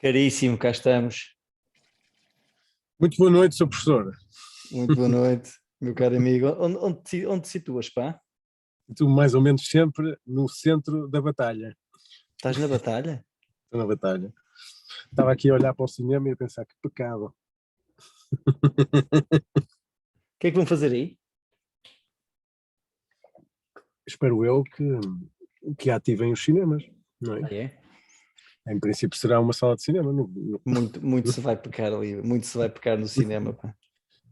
Caríssimo, cá estamos. Muito boa noite, Sr. Professor. Muito boa noite, meu caro amigo. Onde te situas, pá? Estou mais ou menos sempre no centro da batalha. Estás na batalha? Estou na batalha. Estava aqui a olhar para o cinema e a pensar que pecado. O que é que vão fazer aí? Espero eu que ativem os cinemas, não Ah, é? é? Em princípio será uma sala de cinema. Muito se vai pecar ali, muito se vai pecar no cinema, pá.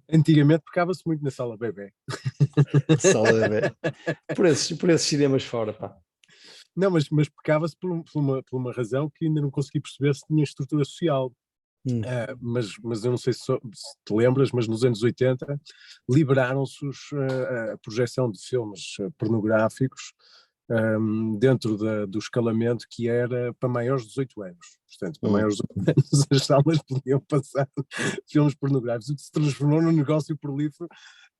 Antigamente pecava-se muito na sala bebé. Sala de ver. Por esses cinemas fora, pá. Não, mas pecava-se por uma razão que ainda não consegui perceber se tinha estrutura social. Hum. Mas eu não sei se te lembras, mas nos anos 80 liberaram-se a projeção de filmes pornográficos dentro do escalamento que era para maiores de 18 anos. Portanto, para Hum. maiores de 18 anos as salas podiam passar filmes pornográficos, o que se transformou num negócio prolífero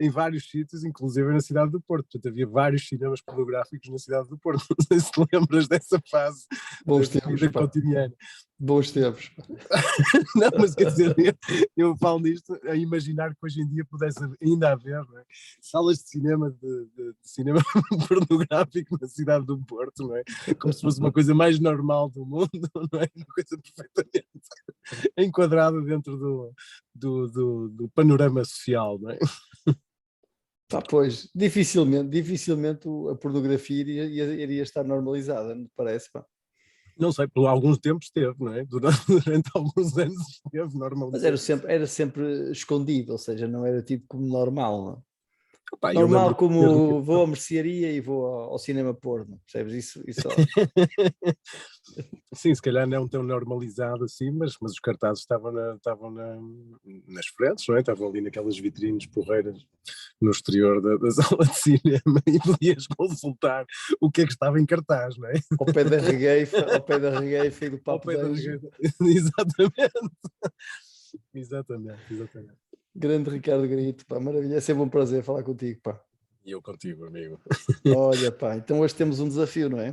em vários sítios, inclusive na cidade do Porto. Portanto, havia vários cinemas pornográficos na cidade do Porto. Não sei se te lembras dessa fase da Bons tempos, vida pá. cotidiana. Bons tempos, pá. Não, mas quer dizer, eu falo nisto a imaginar que hoje em dia pudesse ainda haver, não é? Salas de cinema de cinema pornográfico na cidade do Porto, não é? Como se fosse uma coisa mais normal do mundo, não é? Uma coisa perfeitamente enquadrada dentro do panorama social, não é? Pá, pois, dificilmente a pornografia iria estar normalizada, me parece, pá. Não sei, por alguns tempos esteve, não é? Durante alguns anos esteve Mas era normalizado. sempre, era sempre escondido, ou seja, não era tido como normal, não? Pá, eu Normal lembro como vou à mercearia e vou ao cinema porno, percebes? Isso Sim, se calhar não tão normalizado assim, mas os cartazes nas frentes, não é? Estavam ali naquelas vitrines porreiras no exterior da sala de cinema e podias consultar o que é que estava em cartaz, não é? ao pé da regueifa e do Ao papo pé de da anjo. regueira. Exatamente. Exatamente. Grande Ricardo Grito, pá, maravilha, é sempre um prazer falar contigo, pá. E eu contigo, amigo. Olha, pá, então hoje temos um desafio, não é?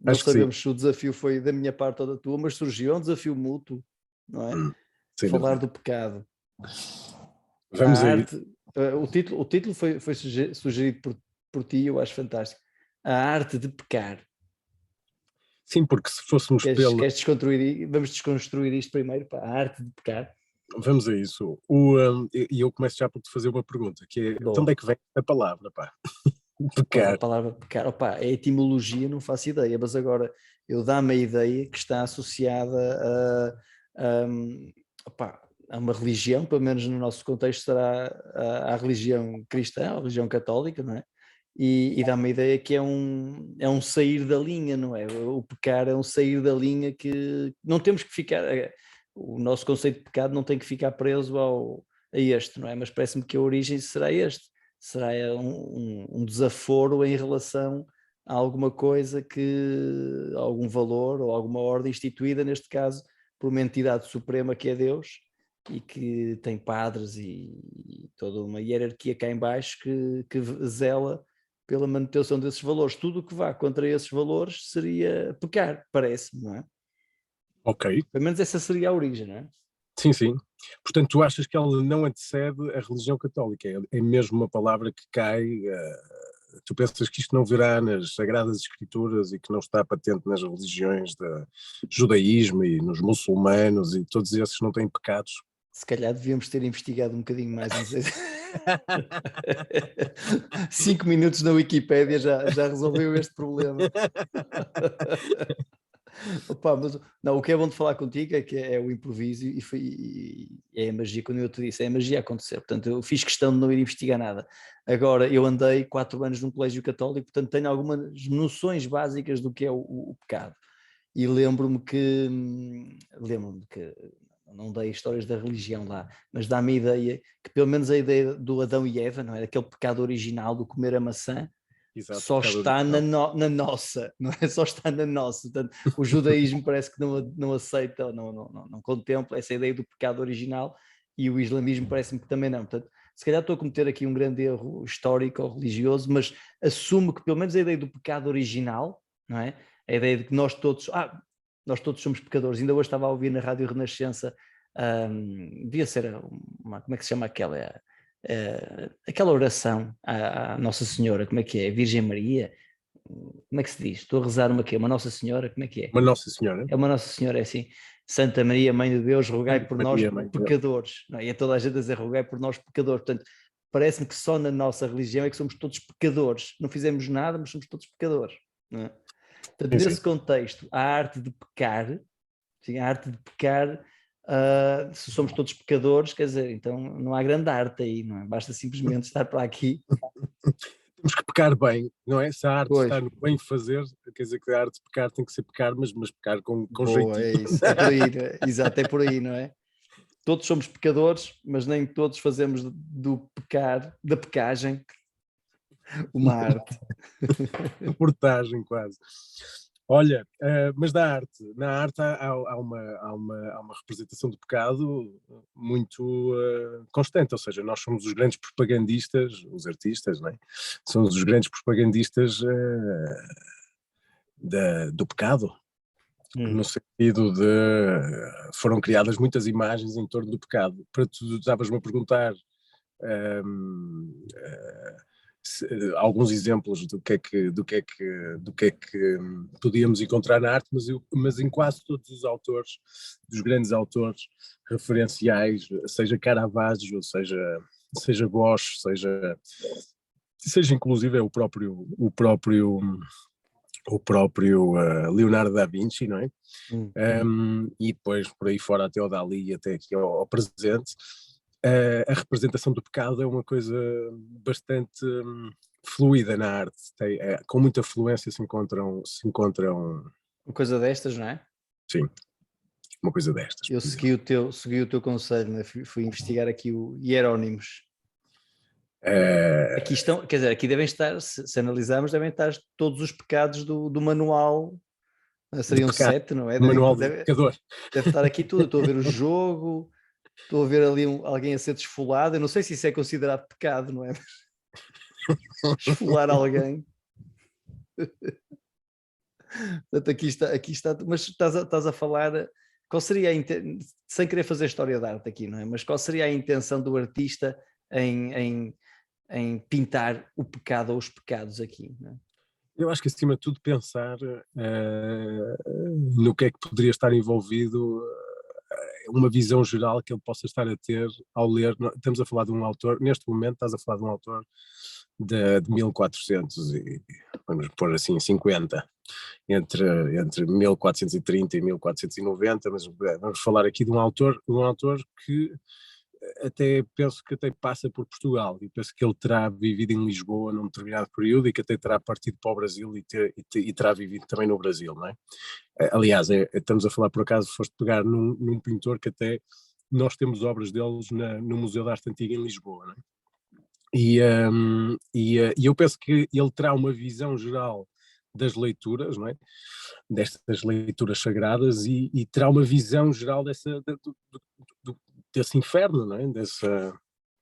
Não Acho que sim. sabemos se o desafio foi da minha parte ou da tua, mas surgiu um desafio mútuo, não é? Sem Falar dúvida. do pecado. A Vamos aí. arte, o título foi sugerido por ti, eu acho fantástico. A arte de pecar. Sim, porque se fôssemos Queres desconstruir? Vamos desconstruir isto primeiro, pá, a arte de pecar. Vamos a isso. E eu começo já por te fazer uma pergunta, que é, de onde é Boa. que vem a palavra, pá? Pá, a Pecar. palavra pecar, opá, a etimologia não faço ideia, mas agora eu dá-me a ideia que está associada opá, a uma religião, pelo menos no nosso contexto será a religião cristã, a religião católica, não é? E dá-me a ideia que é um sair da linha, não é? O pecar é um sair da linha que não temos que ficar, o nosso conceito de pecado não tem que ficar preso a este, não é? Mas parece-me que a origem será este, será um desaforo em relação a alguma coisa algum valor ou alguma ordem instituída, neste caso, por uma entidade suprema que é Deus e que tem padres e toda uma hierarquia cá em baixo que zela pela manutenção desses valores. Tudo o que vá contra esses valores seria pecar, parece-me, não é? Ok. Pelo menos essa seria a origem, não é? Sim, sim. Portanto, tu achas que ela não antecede a religião católica? É mesmo uma palavra que cai. Tu pensas que isto não virá nas Sagradas Escrituras e que não está patente nas religiões do judaísmo e nos muçulmanos e todos esses não têm pecados? Se calhar devíamos ter investigado um bocadinho mais, não sei. 5 minutos na Wikipédia já resolveu este problema. Opa, mas não, o que é bom de falar contigo é que é o improviso e é a magia, quando eu te disse, é a magia a acontecer. Portanto, eu fiz questão de não ir investigar nada. Agora, eu andei 4 anos num colégio católico, portanto, tenho algumas noções básicas do que é o pecado. E lembro-me que não dei histórias da religião lá, mas dá-me a ideia que pelo menos a ideia do Adão e Eva, não é? Aquele pecado original do comer a maçã, Exato, só pecado está original. na nossa, não é? Só está na nossa. Portanto, o judaísmo parece que não aceita, não contempla essa ideia do pecado original, e o islamismo parece-me que também não. Portanto, se calhar estou a cometer aqui um grande erro histórico ou religioso, mas assumo que pelo menos a ideia do pecado original, não é? A ideia de que nós todos, nós todos somos pecadores. Ainda hoje estava a ouvir na Rádio Renascença, devia ser como é que se chama aquela? Aquela oração à Nossa Senhora, como é que é? Virgem Maria? Como é que se diz? Estou a rezar uma Nossa Senhora, como é que é? Uma Nossa Senhora. É uma Nossa Senhora, é assim. Santa Maria, Mãe de Deus, rogai por nós Maria, Mãe de Deus. pecadores. Não é? E é toda a gente a dizer rogai por nós pecadores. Portanto, parece-me que só na nossa religião é que somos todos pecadores. Não fizemos nada, mas somos todos pecadores. Não é? Portanto, Sim, nesse sim. contexto, a arte de pecar, sim, a arte de pecar, se somos todos pecadores, quer dizer, então não há grande arte aí, não é? Basta simplesmente estar para aqui. Temos que pecar bem, não é? Se a arte Pois, está no bem fazer, quer dizer que a arte de pecar tem que ser pecar, mas pecar com boa, jeitinho. é isso. É por aí, não é? Exato, é por aí, não é? Todos somos pecadores, mas nem todos fazemos do pecar, da pecagem, uma arte. Reportagem quase. Olha, mas na arte há uma representação do pecado muito constante, ou seja, nós somos os grandes propagandistas, os artistas, não é? Somos os grandes propagandistas do pecado, no sentido de foram criadas muitas imagens em torno do pecado. Para tu estavas-me a perguntar alguns exemplos do que é que podíamos encontrar na arte, mas em quase todos os autores, dos grandes autores referenciais, seja Caravaggio, seja Bosch, seja inclusive o próprio Leonardo da Vinci, não é? E depois por aí fora até o Dalí e até aqui ao presente, a representação do pecado é uma coisa bastante fluida na arte, com muita fluência se encontram, Uma coisa destas, não é? sim, uma coisa destas, Eu por exemplo. segui o teu conselho, né? Fui investigar aqui o Hierónimos. Uh, Aqui estão, quer dizer, aqui devem estar, se analisarmos, devem estar todos os pecados do manual, de seriam pecado, 7, não é? o manual do pecador. Deve estar aqui tudo. Eu estou a ver o jogo, estou a ver ali alguém a ser desfolado. Eu não sei se isso é considerado pecado, não é? Esfolar alguém. Portanto, aqui está, mas estás a falar, qual seria sem querer fazer história de arte aqui, não é? Mas qual seria a intenção do artista em pintar o pecado ou os pecados aqui, não é? Eu acho que acima de tudo pensar no que é que poderia estar envolvido, uma visão geral que ele possa estar a ter ao ler. Estamos a falar de um autor, neste momento estás a falar de um autor de 1400 e, vamos pôr assim, 50, entre 1430 e 1490, mas vamos falar aqui de um autor que até penso que até passa por Portugal, e penso que ele terá vivido em Lisboa num determinado período e que até terá partido para o Brasil e terá vivido também no Brasil, não é? Aliás, estamos a falar, por acaso, foste pegar num pintor que até nós temos obras deles no Museu da Arte Antiga em Lisboa, não é? E eu penso que ele terá uma visão geral das leituras, não é? Destas leituras sagradas, e terá uma visão geral desse inferno, não é?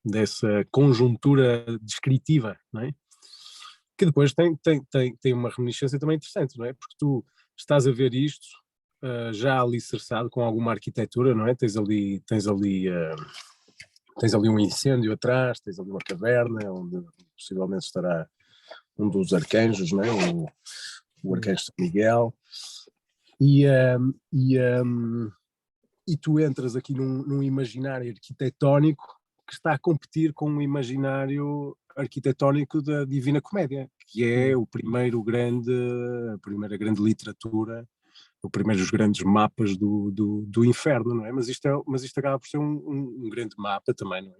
Dessa conjuntura descritiva, não é? Que depois tem uma reminiscência também interessante, não é? Porque tu estás a ver isto já alicerçado com alguma arquitetura, não é? Tens ali um incêndio atrás, tens ali uma caverna onde possivelmente estará um dos arcanjos, não é? O arcanjo São Miguel, e, e tu entras aqui num imaginário arquitetónico que está a competir com um imaginário arquitetónico da Divina Comédia, que é a primeira grande literatura, os grandes mapas do inferno, não é? Mas isto acaba por ser um grande mapa também, não é?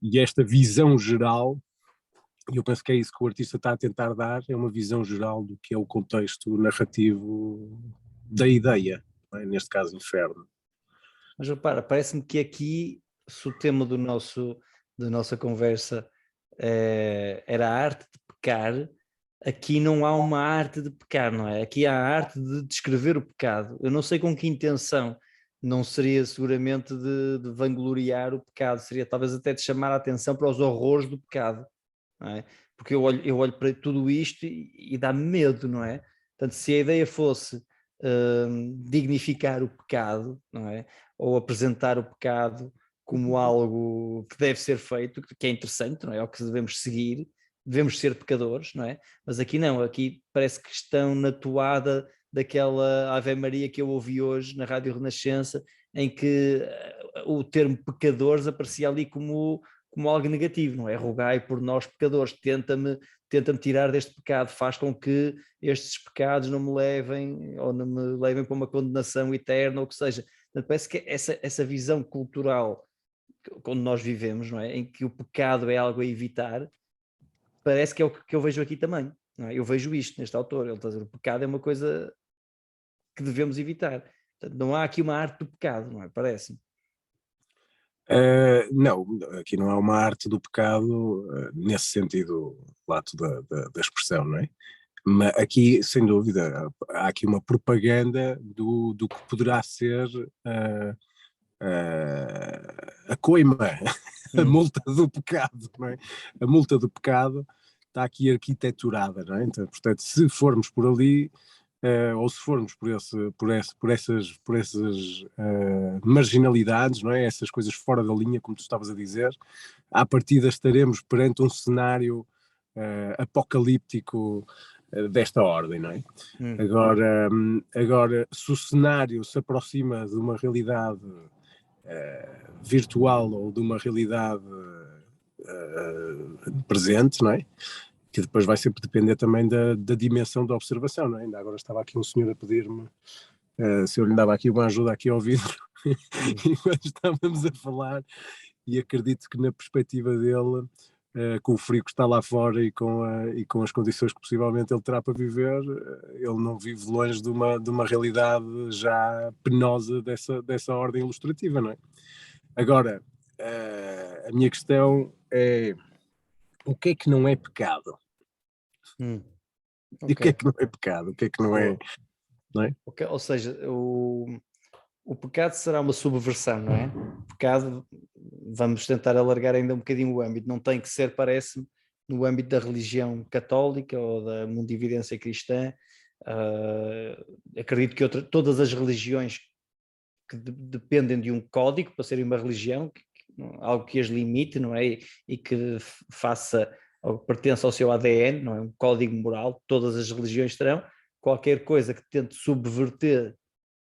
E esta visão geral, e eu penso que é isso que o artista está a tentar dar, é uma visão geral do que é o contexto narrativo da ideia, não é? Neste caso, inferno. Mas repara, parece-me que aqui, se o tema da nossa conversa era a arte de pecar, aqui não há uma arte de pecar, não é? Aqui há a arte de descrever o pecado. Eu não sei com que intenção, não seria seguramente de vangloriar o pecado, seria talvez até de chamar a atenção para os horrores do pecado, não é? Porque eu olho para tudo isto e dá-me medo, não é? Portanto, se a ideia fosse dignificar o pecado, não é? Ou apresentar o pecado como algo que deve ser feito, que é interessante, não é? É o que devemos seguir, devemos ser pecadores, não é? Mas aqui não, aqui parece que estão na toada daquela Ave Maria que eu ouvi hoje na Rádio Renascença, em que o termo pecadores aparecia ali como algo negativo, não é? Rogai por nós pecadores, tenta-me tirar deste pecado, faz com que estes pecados não me levem, ou não me levem para uma condenação eterna, ou o que seja. Portanto, parece que essa visão cultural onde nós vivemos, não é? Em que o pecado é algo a evitar, parece que é o que eu vejo aqui também. Não é? Eu vejo isto neste autor, ele está a dizer, o pecado é uma coisa que devemos evitar. Portanto, não há aqui uma arte do pecado, não é? Parece-me. Não, aqui não há uma arte do pecado nesse sentido lato da expressão, não é? Mas aqui, sem dúvida, há aqui uma propaganda do que poderá ser a coima, a multa do pecado, não é? A multa do pecado está aqui arquiteturada, não é? Então, portanto, se formos por ali, ou se formos por essas marginalidades, não é? Essas coisas fora da linha, como tu estavas a dizer, à partida estaremos perante um cenário apocalíptico desta ordem, não é? Agora, se o cenário se aproxima de uma realidade virtual ou de uma realidade presente, não é? Que depois vai sempre depender também da dimensão da observação, não é? Ainda agora estava aqui um senhor a pedir-me se eu lhe dava aqui uma ajuda aqui ao vidro enquanto estávamos a falar, e acredito que na perspectiva dele, com o frio que está lá fora e com as condições que possivelmente ele terá para viver, ele não vive longe de uma realidade já penosa dessa ordem ilustrativa, não é? Agora, a minha questão é: o que é que não é pecado? E o que é Ok. que não é pecado? O que é que não é, não é? Okay. Ou seja, o pecado será uma subversão, não é? O pecado, vamos tentar alargar ainda um bocadinho o âmbito, não tem que ser, parece-me, no âmbito da religião católica ou da mundividência cristã. Acredito que todas as religiões que dependem de um código para serem uma religião, algo que as limite, não é? E que faça, ou pertença ao seu ADN, não é? Um código moral, todas as religiões terão. Qualquer coisa que tente subverter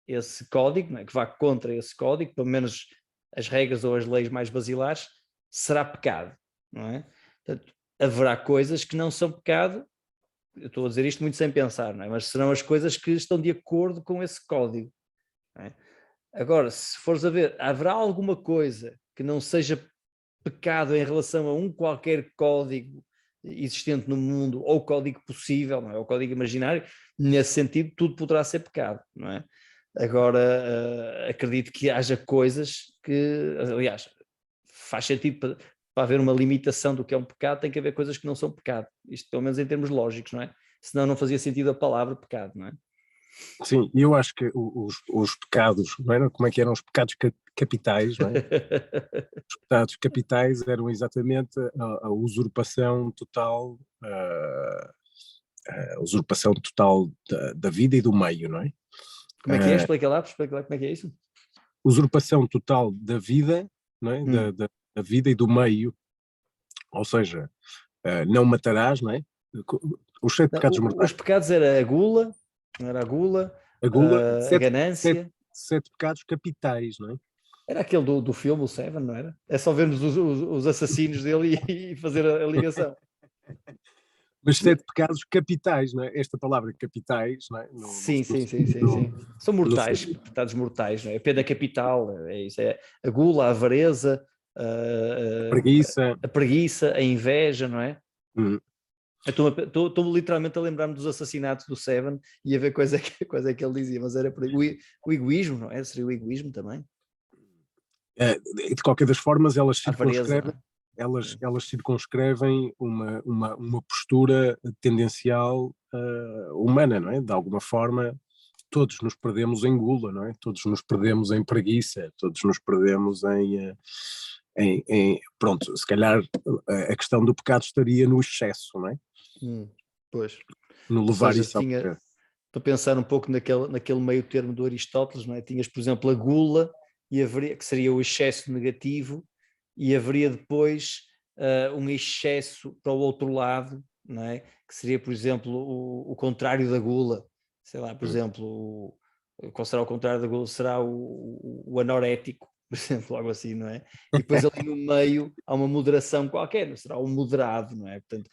esse código, não é? Que vá contra esse código, pelo menos as regras ou as leis mais basilares, será pecado, não é? Portanto, haverá coisas que não são pecado, eu estou a dizer isto muito sem pensar, não é? Mas serão as coisas que estão de acordo com esse código, não é? Agora, se fores a ver, haverá alguma coisa que não seja pecado em relação a um qualquer código existente no mundo, ou código possível, não é? Ou código imaginário, nesse sentido, tudo poderá ser pecado, não é? Agora, acredito que haja coisas que, aliás, faz sentido para haver uma limitação do que é um pecado, tem que haver coisas que não são pecado, isto pelo menos em termos lógicos, não é? Senão não fazia sentido a palavra pecado, não é? Sim, e eu acho que os pecados, não era? Como é que eram os pecados capitais, não é? Os pecados capitais eram exatamente a usurpação total, a usurpação total da vida e do meio, não é? Como é que é? Explica lá como é que é isso. Usurpação total da vida, não é? Da vida e do meio, ou seja, não matarás, não é? Os 7 Não, pecados mortais. os pecados era a gula, não era a gula, A gula, a ganância. sete pecados capitais, não é? Era aquele do filme, o Seven, não era? É só vermos os assassinos dele e fazer a ligação. Mas 7 pecados capitais, não é? Esta palavra capitais, não é? Sim. São no mortais, pecados mortais, não é? A pena capital, é isso. É a gula, a avareza, preguiça. a preguiça, a inveja, não é? Hum. Estou literalmente a lembrar-me dos assassinatos do Seven e a ver coisa que ele dizia, mas era por aí. O egoísmo, não é? Seria o egoísmo também? De qualquer das formas, elas A avareza, circunscrevem, não é? elas circunscrevem uma postura tendencial humana, não é? De alguma forma, todos nos perdemos em gula, não é? Todos nos perdemos em preguiça, todos nos perdemos pronto, se calhar a questão do pecado estaria no excesso, não é? Pois. No Ou levar seja, isso ao excesso. para pensar um pouco naquele meio termo do Aristóteles, não é? Tinhas, por exemplo, a gula, que seria o excesso negativo, e haveria depois um excesso para o outro lado, não é? Que seria, por exemplo, o contrário da gula. Sei lá, por exemplo, qual será o contrário da gula? Será o anorético, por exemplo, algo assim, não é? E depois ali no meio há uma moderação qualquer, será o moderado, não é? Portanto,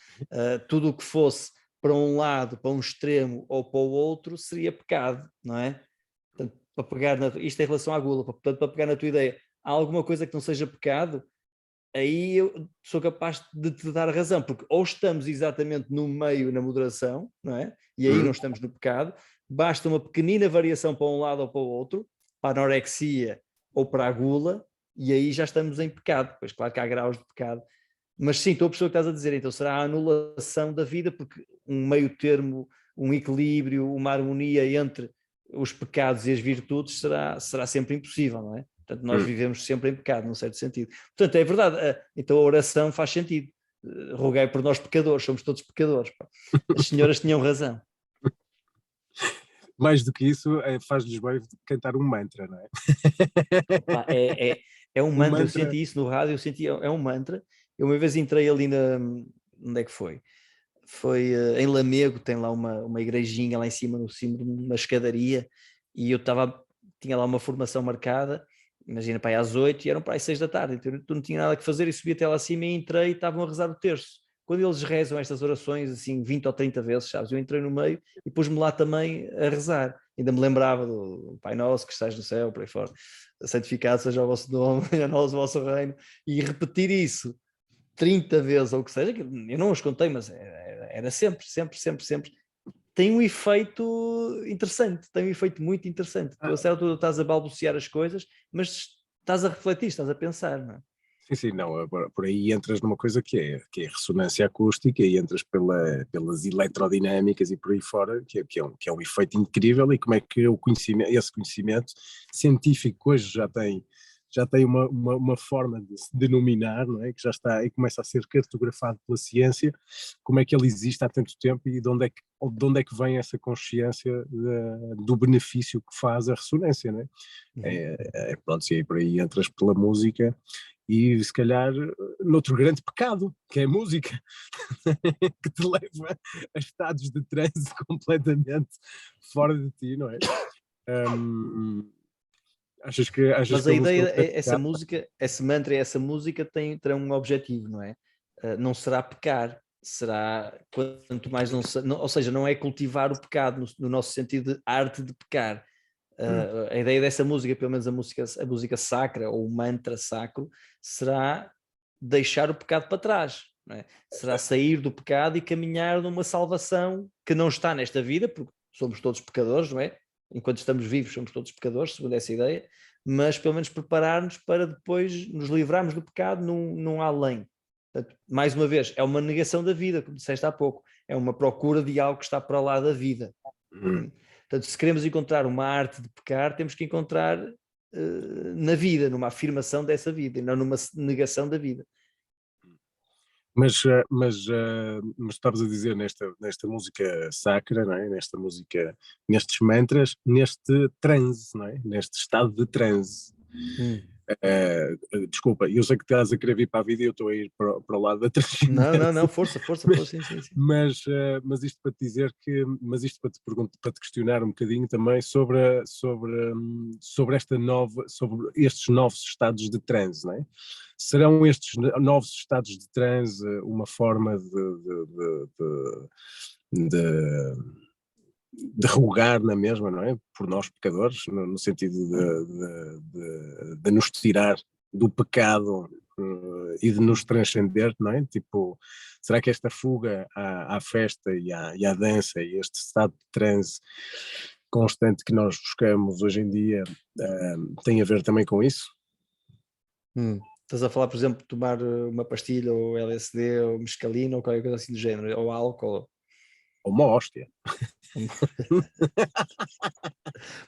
tudo o que fosse para um lado, para um extremo ou para o outro, seria pecado, não é? Portanto, para pegar isto é em relação à gula, portanto, para pegar na tua ideia, há alguma coisa que não seja pecado, aí eu sou capaz de te dar razão, porque ou estamos exatamente no meio, na moderação, não é? E aí não estamos no pecado, basta uma pequenina variação para um lado ou para o outro, para a anorexia ou para a gula, e aí já estamos em pecado. Pois claro que há graus de pecado, mas sim, estou a perceber o que estás a dizer, então será a anulação da vida, porque um meio termo, um equilíbrio, uma harmonia entre os pecados e as virtudes será sempre impossível, não é? Portanto, nós vivemos sempre em pecado, num certo sentido. Portanto, é verdade, então a oração faz sentido. Rogai por nós pecadores, somos todos pecadores. Pá. As senhoras tinham razão. Mais do que isso, faz-lhes bem cantar um mantra, não é? Pá, é um mantra, eu senti isso no rádio, é um mantra. Eu uma vez entrei ali onde é que foi? Foi em Lamego, tem lá uma igrejinha lá em cima, no cimo de uma escadaria, e tinha lá uma formação marcada, imagina, para aí às 8 e eram para aí 6 da tarde, então eu não tinha nada que fazer e subi até lá acima e entrei e estavam a rezar o terço. Quando eles rezam estas orações, assim, 20 ou 30 vezes, sabes, eu entrei no meio e pus-me lá também a rezar. Ainda me lembrava do Pai Nosso que estás no céu, por aí fora, santificado seja o vosso nome, a nós o vosso reino, e repetir isso 30 vezes ou o que seja, eu não os contei, mas era sempre, sempre, sempre, sempre. Tem um efeito interessante, tem um efeito muito interessante. Tu, a certa altura, estás a balbuciar as coisas, mas estás a refletir, estás a pensar, não é? Sim, não, por aí entras numa coisa que é ressonância acústica e entras pelas eletrodinâmicas e por aí fora, que é um efeito incrível, e como é que esse conhecimento científico hoje já tem uma forma de se denominar, não é? Que já está e começa a ser cartografado pela ciência, como é que ele existe há tanto tempo e de onde é que vem essa consciência do benefício que faz a ressonância, não é? Pronto, e aí por aí entras pela música e se calhar noutro grande pecado, que é a música, que te leva a estados de transe completamente fora de ti, não é? Achas que Mas a a música ideia é é essa pecado? música, esse mantra, essa música terá um objetivo, não é? Não será pecar, será quanto mais ou seja, não é cultivar o pecado no nosso sentido de arte de pecar. A ideia dessa música, pelo menos a música sacra ou o mantra sacro, será deixar o pecado para trás, não é? Será sair do pecado e caminhar numa salvação que não está nesta vida, porque somos todos pecadores, não é? Enquanto estamos vivos somos todos pecadores, segundo essa ideia, mas pelo menos preparar-nos para depois nos livrarmos do pecado num além. Portanto, mais uma vez, é uma negação da vida, como disseste há pouco, é uma procura de algo que está para lá da vida. Portanto, se queremos encontrar uma arte de pecar, temos que encontrar na vida, numa afirmação dessa vida, e não numa negação da vida. Mas estavas a dizer nesta música sacra, não é? Nesta música, nestes mantras, neste transe, não é? Neste estado de transe. Desculpa, eu sei que estás a querer vir para a vida e eu estou a ir para o lado da transcendência. Não, força, sim. Mas isto para te dizer mas isto para te perguntar, para te questionar um bocadinho também sobre sobre estes novos estados de transe, não é? Serão estes novos estados de transe uma forma de rogar na mesma, não é? Por nós pecadores, no sentido de nos tirar do pecado e de nos transcender, não é? Tipo, será que esta fuga à festa e à dança e este estado de transe constante que nós buscamos hoje em dia tem a ver também com isso? Estás a falar, por exemplo, de tomar uma pastilha ou LSD ou mescalina ou qualquer coisa assim do género, ou álcool. Ou uma hóstia.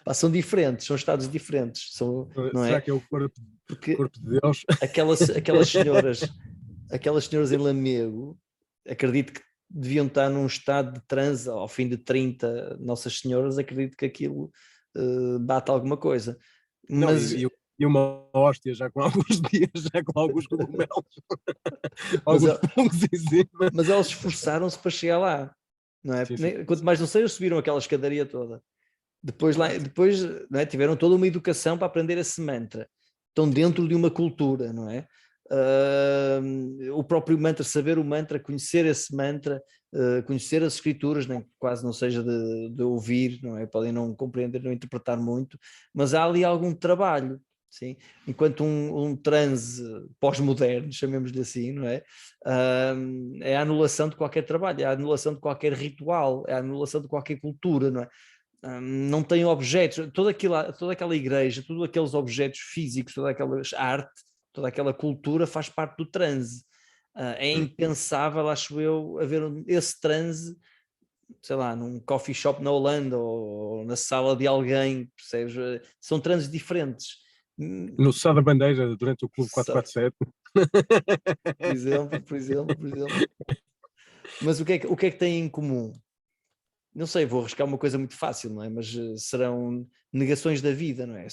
Pá, são diferentes, são estados diferentes, não Será é? que é o corpo Porque de Deus? aquelas senhoras em Lamego, acredito que deviam estar num estado de transe ao fim de 30 Nossas Senhoras, acredito que aquilo bate alguma coisa. Não, Mas, e uma hóstia já com alguns dias, já com alguns cogumelos, mas, alguns fungos em cima. mas eles esforçaram-se para chegar lá, não é? Sim, sim, Quanto mais não seja, subiram aquela escadaria toda. Depois não é? Tiveram toda uma educação para aprender esse mantra. Estão dentro de uma cultura, não é? O próprio mantra, saber o mantra, conhecer esse mantra, conhecer as escrituras, nem quase não seja de ouvir, não é? Podem não compreender, não interpretar muito, mas há ali algum trabalho, sim? Enquanto um transe pós-moderno, chamemos-lhe assim, não é? É a anulação de qualquer trabalho, é a anulação de qualquer ritual, é a anulação de qualquer cultura, não é? Não tem objetos, toda aquela igreja, todos aqueles objetos físicos, toda aquela arte, toda aquela cultura faz parte do transe. É impensável, acho eu, haver esse transe, sei lá, num coffee shop na Holanda ou na sala de alguém, percebes? São transes diferentes. No Sá da Bandeira, durante o Clube 447. Por exemplo. Mas o que é que têm em comum? Não sei, vou arriscar uma coisa muito fácil, não é? Mas serão negações da vida, não é?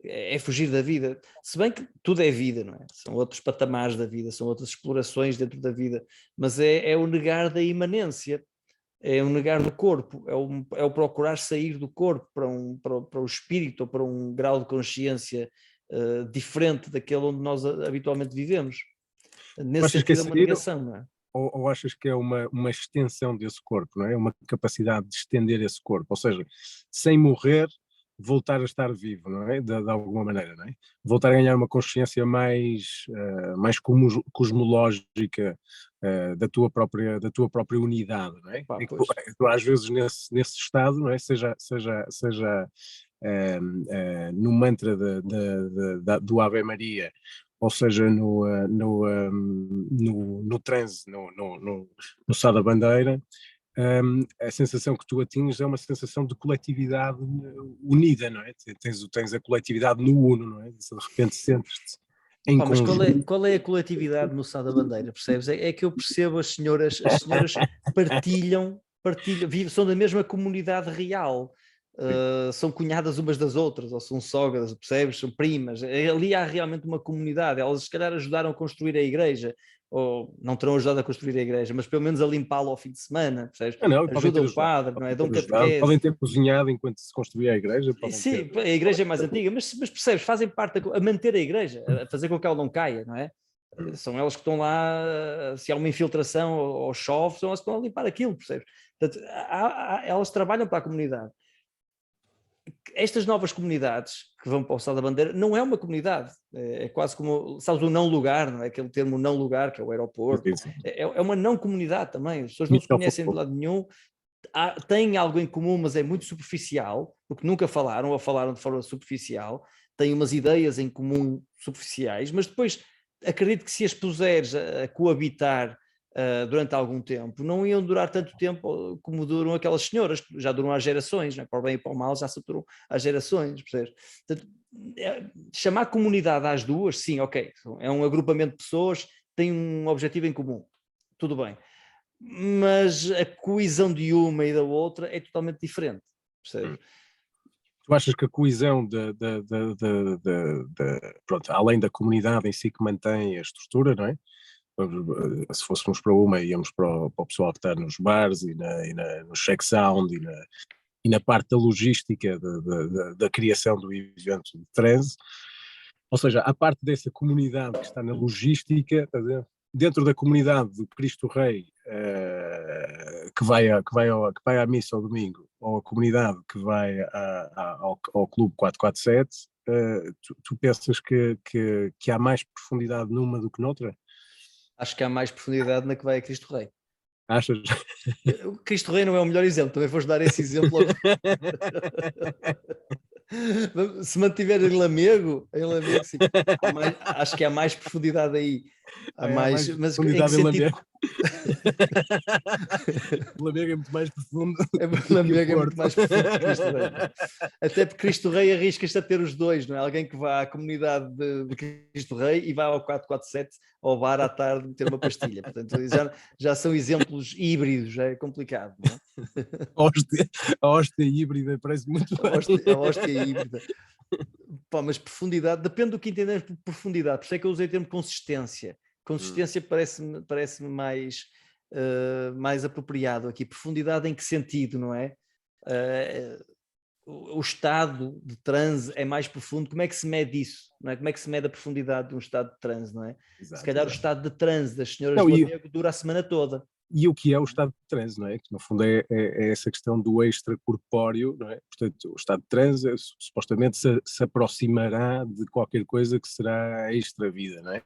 É fugir da vida. Se bem que tudo é vida, não é? São outros patamares da vida, são outras explorações dentro da vida, mas é o negar da imanência, é o negar do corpo, é o procurar sair do corpo para o espírito ou para um grau de consciência diferente daquele onde nós habitualmente vivemos. Nesse Achas que é sentido, é uma sair negação, não é? ou achas que é uma extensão desse corpo, não é? Uma capacidade de estender esse corpo, ou seja, sem morrer, voltar a estar vivo, não é? De alguma maneira, não é? Voltar a ganhar uma consciência mais cosmológica da tua própria unidade, não é? Pá, É que pois. tu, às vezes nesse estado, não é? Seja no mantra do Ave Maria, ou seja, no transe, no Sá da Bandeira, a sensação que tu atinges é uma sensação de coletividade unida, não é? Tens a coletividade no uno, não é? De repente sentes-te em Pá, mas conjunto. qual é a coletividade no Sá da Bandeira, percebes? É que eu percebo as senhoras vivem, são da mesma comunidade real, são cunhadas umas das outras, ou são sogras, percebes? São primas, ali há realmente uma comunidade, elas se calhar ajudaram a construir a igreja, ou não terão ajudado a construir a igreja, mas pelo menos a limpá-la ao fim de semana, percebes? Não, podem ter Ajudam o ajudado, padre, não é? Dão podem catequese. ter cozinhado enquanto se construía a igreja, podem ter. Sim, a igreja é mais antiga, mas percebes, fazem parte a manter a igreja, a fazer com que ela não caia, não é? São elas que estão lá, se há uma infiltração ou chove, são elas que estão a limpar aquilo, percebes? Portanto, elas trabalham para a comunidade. Estas novas comunidades que vão para o Sá da Bandeira não é uma comunidade, é quase como, sabes, o não lugar, não é? Aquele termo não lugar, que é o aeroporto, é uma não comunidade também, as pessoas não se conhecem de lado nenhum, têm algo em comum, mas é muito superficial, porque nunca falaram ou falaram de forma superficial, têm umas ideias em comum superficiais, mas depois acredito que se as puseres a coabitar durante algum tempo, não iam durar tanto tempo como duram aquelas senhoras, que já duram há gerações, não é? Para o bem e para o mal já se duram há gerações, percebes? Portanto, chamar comunidade às duas, sim, ok, é um agrupamento de pessoas, tem um objetivo em comum, tudo bem, mas a coesão de uma e da outra é totalmente diferente, percebes? Tu achas que a coesão pronto, além da comunidade em si que mantém a estrutura, não é? Se fôssemos para uma, íamos para o pessoal que está nos bares no check sound e na parte da logística da criação do evento de transe. Ou seja, a parte dessa comunidade que está na logística, dentro da comunidade do Cristo Rei, que vai à missa ao domingo, ou a comunidade que vai ao Clube 447, tu pensas que há mais profundidade numa do que noutra? Acho que há mais profundidade na que vai a Cristo Rei. Achas? O Cristo Rei não é o melhor exemplo, também vou dar esse exemplo. Se mantiver em Lamego sim, acho que há mais profundidade aí. há mais, mas em que profundidade em sentido? Lamego. Lamego é muito mais profundo. Lamego é muito mais profundo que Cristo Rei. Até porque Cristo Rei arrisca-se a ter os dois, não é? Alguém que vá à comunidade de Cristo Rei e vai ao 447 ao bar à tarde meter uma pastilha. Portanto, já são exemplos híbridos, já é complicado, não é? A hóstia híbrida parece muito bem. A hóstia híbrida. Pá, mas profundidade, depende do que entendemos por profundidade. Por isso é que eu usei o termo consistência. Consistência parece-me mais apropriado aqui. Profundidade em que sentido, não é? O estado de transe é mais profundo. Como é que se mede isso? Não é? Como é que se mede a profundidade de um estado de transe, não é? Exato, Se calhar exato. o estado de transe das senhoras Não, do Lamego dura a semana toda. E o que é o estado de transe, não é? Que no fundo é essa questão do extracorpóreo, não é? Portanto, o estado de transe supostamente se aproximará de qualquer coisa que será extra-vida, não é?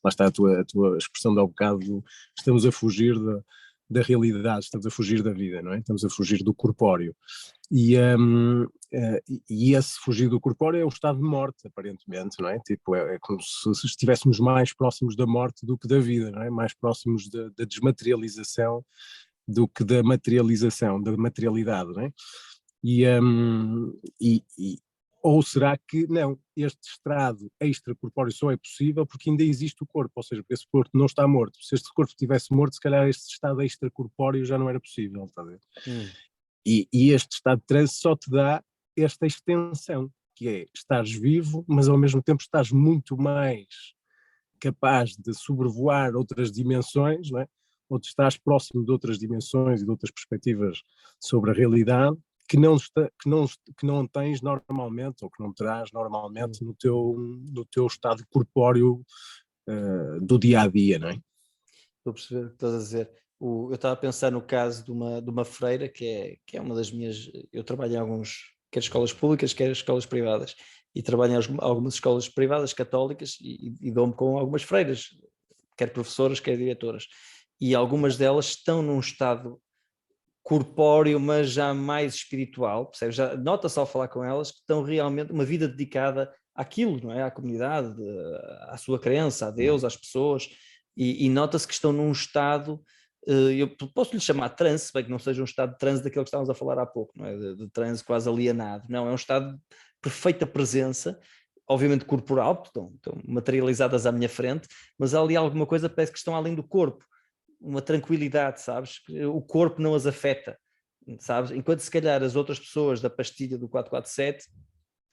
Lá está a tua expressão de há bocado, estamos a fugir da realidade, estamos a fugir da vida, não é? Estamos a fugir do corpóreo. E esse fugir do corpóreo é o estado de morte, aparentemente, não é? Tipo, é como se estivéssemos mais próximos da morte do que da vida, não é? Mais próximos da desmaterialização do que da materialização, da materialidade, não é? Ou será que não, este estado extracorpóreo só é possível porque ainda existe o corpo, ou seja, porque esse corpo não está morto. Se este corpo estivesse morto, se calhar este estado extracorpóreo já não era possível, está a ver? E este estado de transe só te dá esta extensão, que é estares vivo, mas ao mesmo tempo estás muito mais capaz de sobrevoar outras dimensões, não é? Ou de estás próximo de outras dimensões e de outras perspectivas sobre a realidade que não tens normalmente, ou que não terás normalmente no teu estado corpóreo do dia a dia, não é? Estou a perceber o que estás a dizer. Eu estava a pensar no caso de uma freira, que é uma das minhas. Eu trabalho em quer escolas públicas, quer escolas privadas, e trabalho em algumas escolas privadas católicas e dou-me com algumas freiras, quer professoras, quer diretoras, e algumas delas estão num estado corpóreo, mas já mais espiritual, percebes? Já nota-se ao falar com elas que estão realmente uma vida dedicada àquilo, não é? À comunidade, à sua crença, a Deus, às pessoas, e nota-se que estão num estado, eu posso lhe chamar transe, bem que não seja um estado de transe daquele que estávamos a falar há pouco, não é? De transe quase alienado, não, é um estado de perfeita presença, obviamente corporal, estão materializadas à minha frente, mas há ali alguma coisa, parece que estão além do corpo, uma tranquilidade, sabes? O corpo não as afeta, sabes? Enquanto se calhar as outras pessoas da pastilha do 447,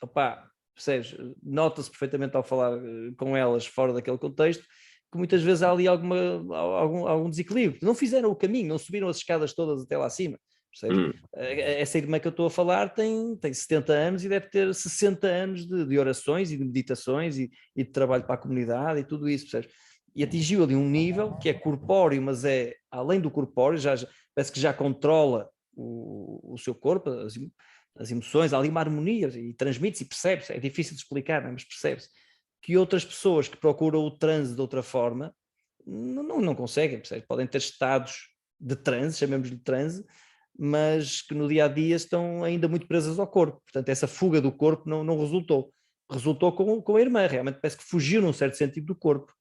opá, percebes? Nota-se perfeitamente ao falar com elas fora daquele contexto, que muitas vezes há ali algum desequilíbrio. Não fizeram o caminho, não subiram as escadas todas até lá acima. Percebes? Essa irmã que eu estou a falar tem 70 anos e deve ter 60 anos de orações e de meditações e de trabalho para a comunidade e tudo isso, percebes? E atingiu ali um nível que é corpóreo, mas é além do corpóreo, parece que já controla o seu corpo, as emoções, há ali uma harmonia e transmite-se e percebe-se, é difícil de explicar, mas percebe-se que outras pessoas que procuram o transe de outra forma não conseguem, percebe? Podem ter estados de transe, chamemos-lhe de transe, mas que no dia a dia estão ainda muito presas ao corpo, portanto essa fuga do corpo não resultou com a irmã, realmente parece que fugiu num certo sentido do corpo.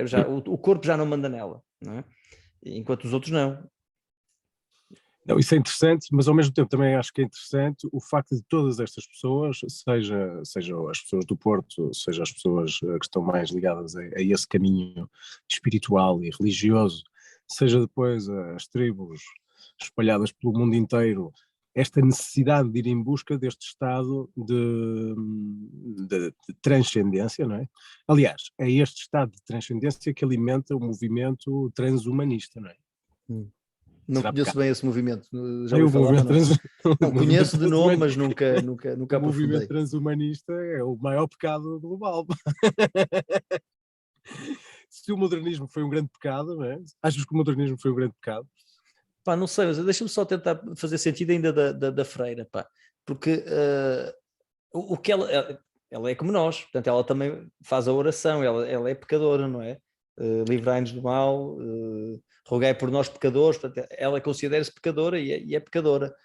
Já, o corpo já não manda nela, não é? Enquanto os outros não. Não, isso é interessante, mas ao mesmo tempo também acho que é interessante o facto de todas estas pessoas, sejam as pessoas do Porto, seja as pessoas que estão mais ligadas a esse caminho espiritual e religioso, seja depois as tribos espalhadas pelo mundo inteiro, esta necessidade de ir em busca deste estado de transcendência, não é? Aliás, é este estado de transcendência que alimenta o movimento transhumanista, não é? Não Será conheço pecado? bem esse movimento, já É ouvi o falar, mas movimento, não. Não, o movimento conheço de nome, transhumanista. mas nunca O movimento aprofundei. transhumanista é o maior pecado global. Se o modernismo foi um grande pecado, não é? Achas que o modernismo foi um grande pecado? Pá, não sei, mas deixa-me só tentar fazer sentido ainda da freira, pá, porque o que ela é como nós, portanto ela também faz a oração, ela é pecadora, não é? Livrai-nos do mal, rogai por nós pecadores, portanto ela considera-se pecadora e é pecadora,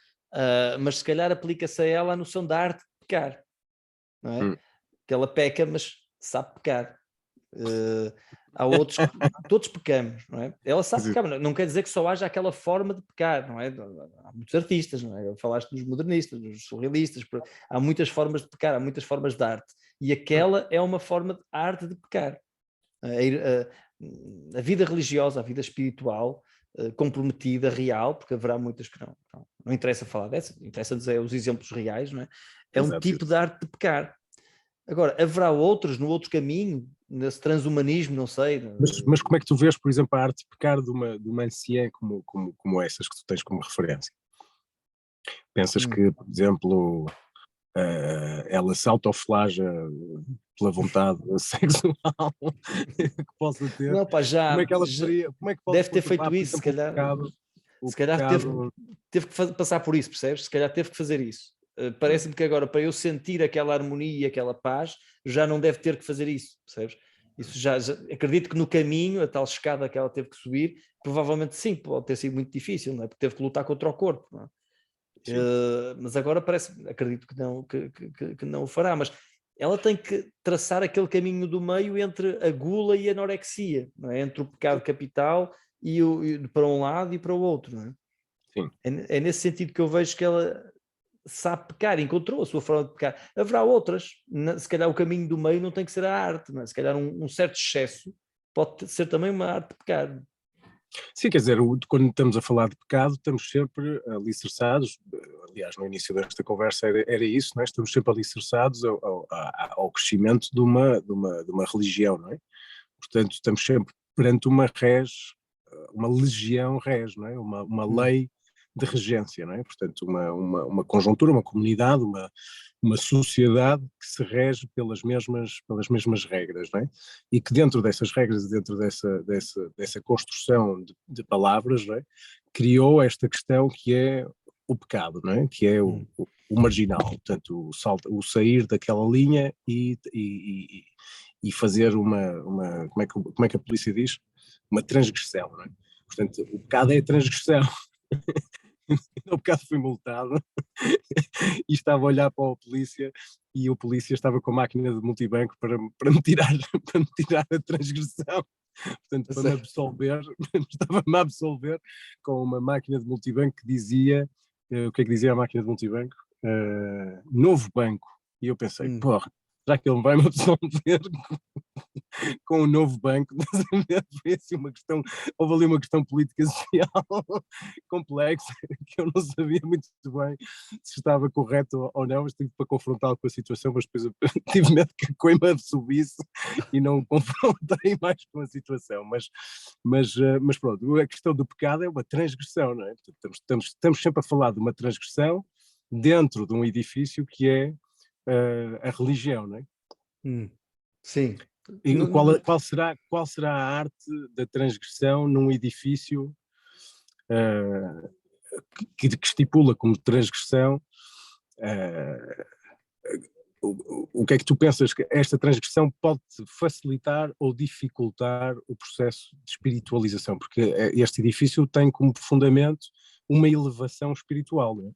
mas se calhar aplica-se a ela a noção da arte de pecar, não é? Que ela peca, mas sabe pecar. Há outros que todos pecamos, não é? Ela sabe Sim. pecar, mas não quer dizer que só haja aquela forma de pecar, não é? Há muitos artistas, não é? Falaste dos modernistas, dos surrealistas, há muitas formas de pecar, há muitas formas de arte, e aquela é uma forma de arte de pecar. A vida religiosa, a vida espiritual, comprometida, real, porque haverá muitas que não interessa falar dessa, interessa dizer os exemplos reais, não é? É um tipo de arte de pecar. Agora, haverá outros no outro caminho, nesse transhumanismo, não sei. Mas como é que tu vês, por exemplo, a arte de pecar de uma anciã como essas que tu tens como referência? Pensas que, por exemplo, ela se autoflaga pela vontade sexual que possa ter? Não, pá, Como é que ela poderia, como é que pode deve ter contornar, feito por isso, se exemplo, calhar. o Se calhar pecado? teve que passar por isso, percebes? Se calhar teve que fazer isso. Parece-me que agora, para eu sentir aquela harmonia e aquela paz, já não deve ter que fazer isso, percebes? Isso já acredito que no caminho, a tal escada que ela teve que subir, provavelmente sim, pode ter sido muito difícil, não é? Porque teve que lutar contra o corpo, não é? Mas agora acredito que não o fará, mas ela tem que traçar aquele caminho do meio entre a gula e a anorexia, não é? Entre o pecado capital e para um lado e para o outro, não é? Sim. É nesse sentido que eu vejo que ela sabe pecar, encontrou a sua forma de pecar. Haverá outras, se calhar o caminho do meio não tem que ser a arte, não é? Se calhar um certo excesso pode ser também uma arte de pecar. Sim, quer dizer, quando estamos a falar de pecado, estamos sempre alicerçados, aliás, no início desta conversa era isso, não é? Estamos sempre alicerçados ao crescimento de uma religião, não é? Portanto, estamos sempre perante uma legião res, não é? Uma lei de regência, não é? Portanto, uma conjuntura, uma comunidade, uma sociedade que se rege pelas mesmas regras, não é? E que dentro dessas regras, dentro dessa construção de palavras, não é? Criou esta questão que é o pecado, não é? Que é o marginal, portanto, o sair daquela linha e fazer como é que a polícia diz? Uma transgressão, não é? Portanto, o pecado é a transgressão. O pecado fui multado e estava a olhar para a polícia e o polícia estava com a máquina de multibanco para me tirar a transgressão. Portanto, para me absolver, estava-me a absolver com uma máquina de multibanco que dizia, o que é que dizia a máquina de multibanco? Novo banco. E eu pensei, porra, já que ele vai me absolver com um novo banco, foi assim uma questão, houve ali uma questão política social complexa, que eu não sabia muito bem se estava correto ou não, mas tive para confrontá-lo com a situação, mas depois eu tive medo que a coima subisse e não o confrontei mais com a situação, mas pronto, a questão do pecado é uma transgressão, não é? Estamos sempre a falar de uma transgressão dentro de um edifício que é a religião, não é? Sim. E qual será a arte da transgressão num edifício que estipula como transgressão o que é que tu pensas que esta transgressão pode facilitar ou dificultar o processo de espiritualização? Porque este edifício tem como fundamento uma elevação espiritual, não é?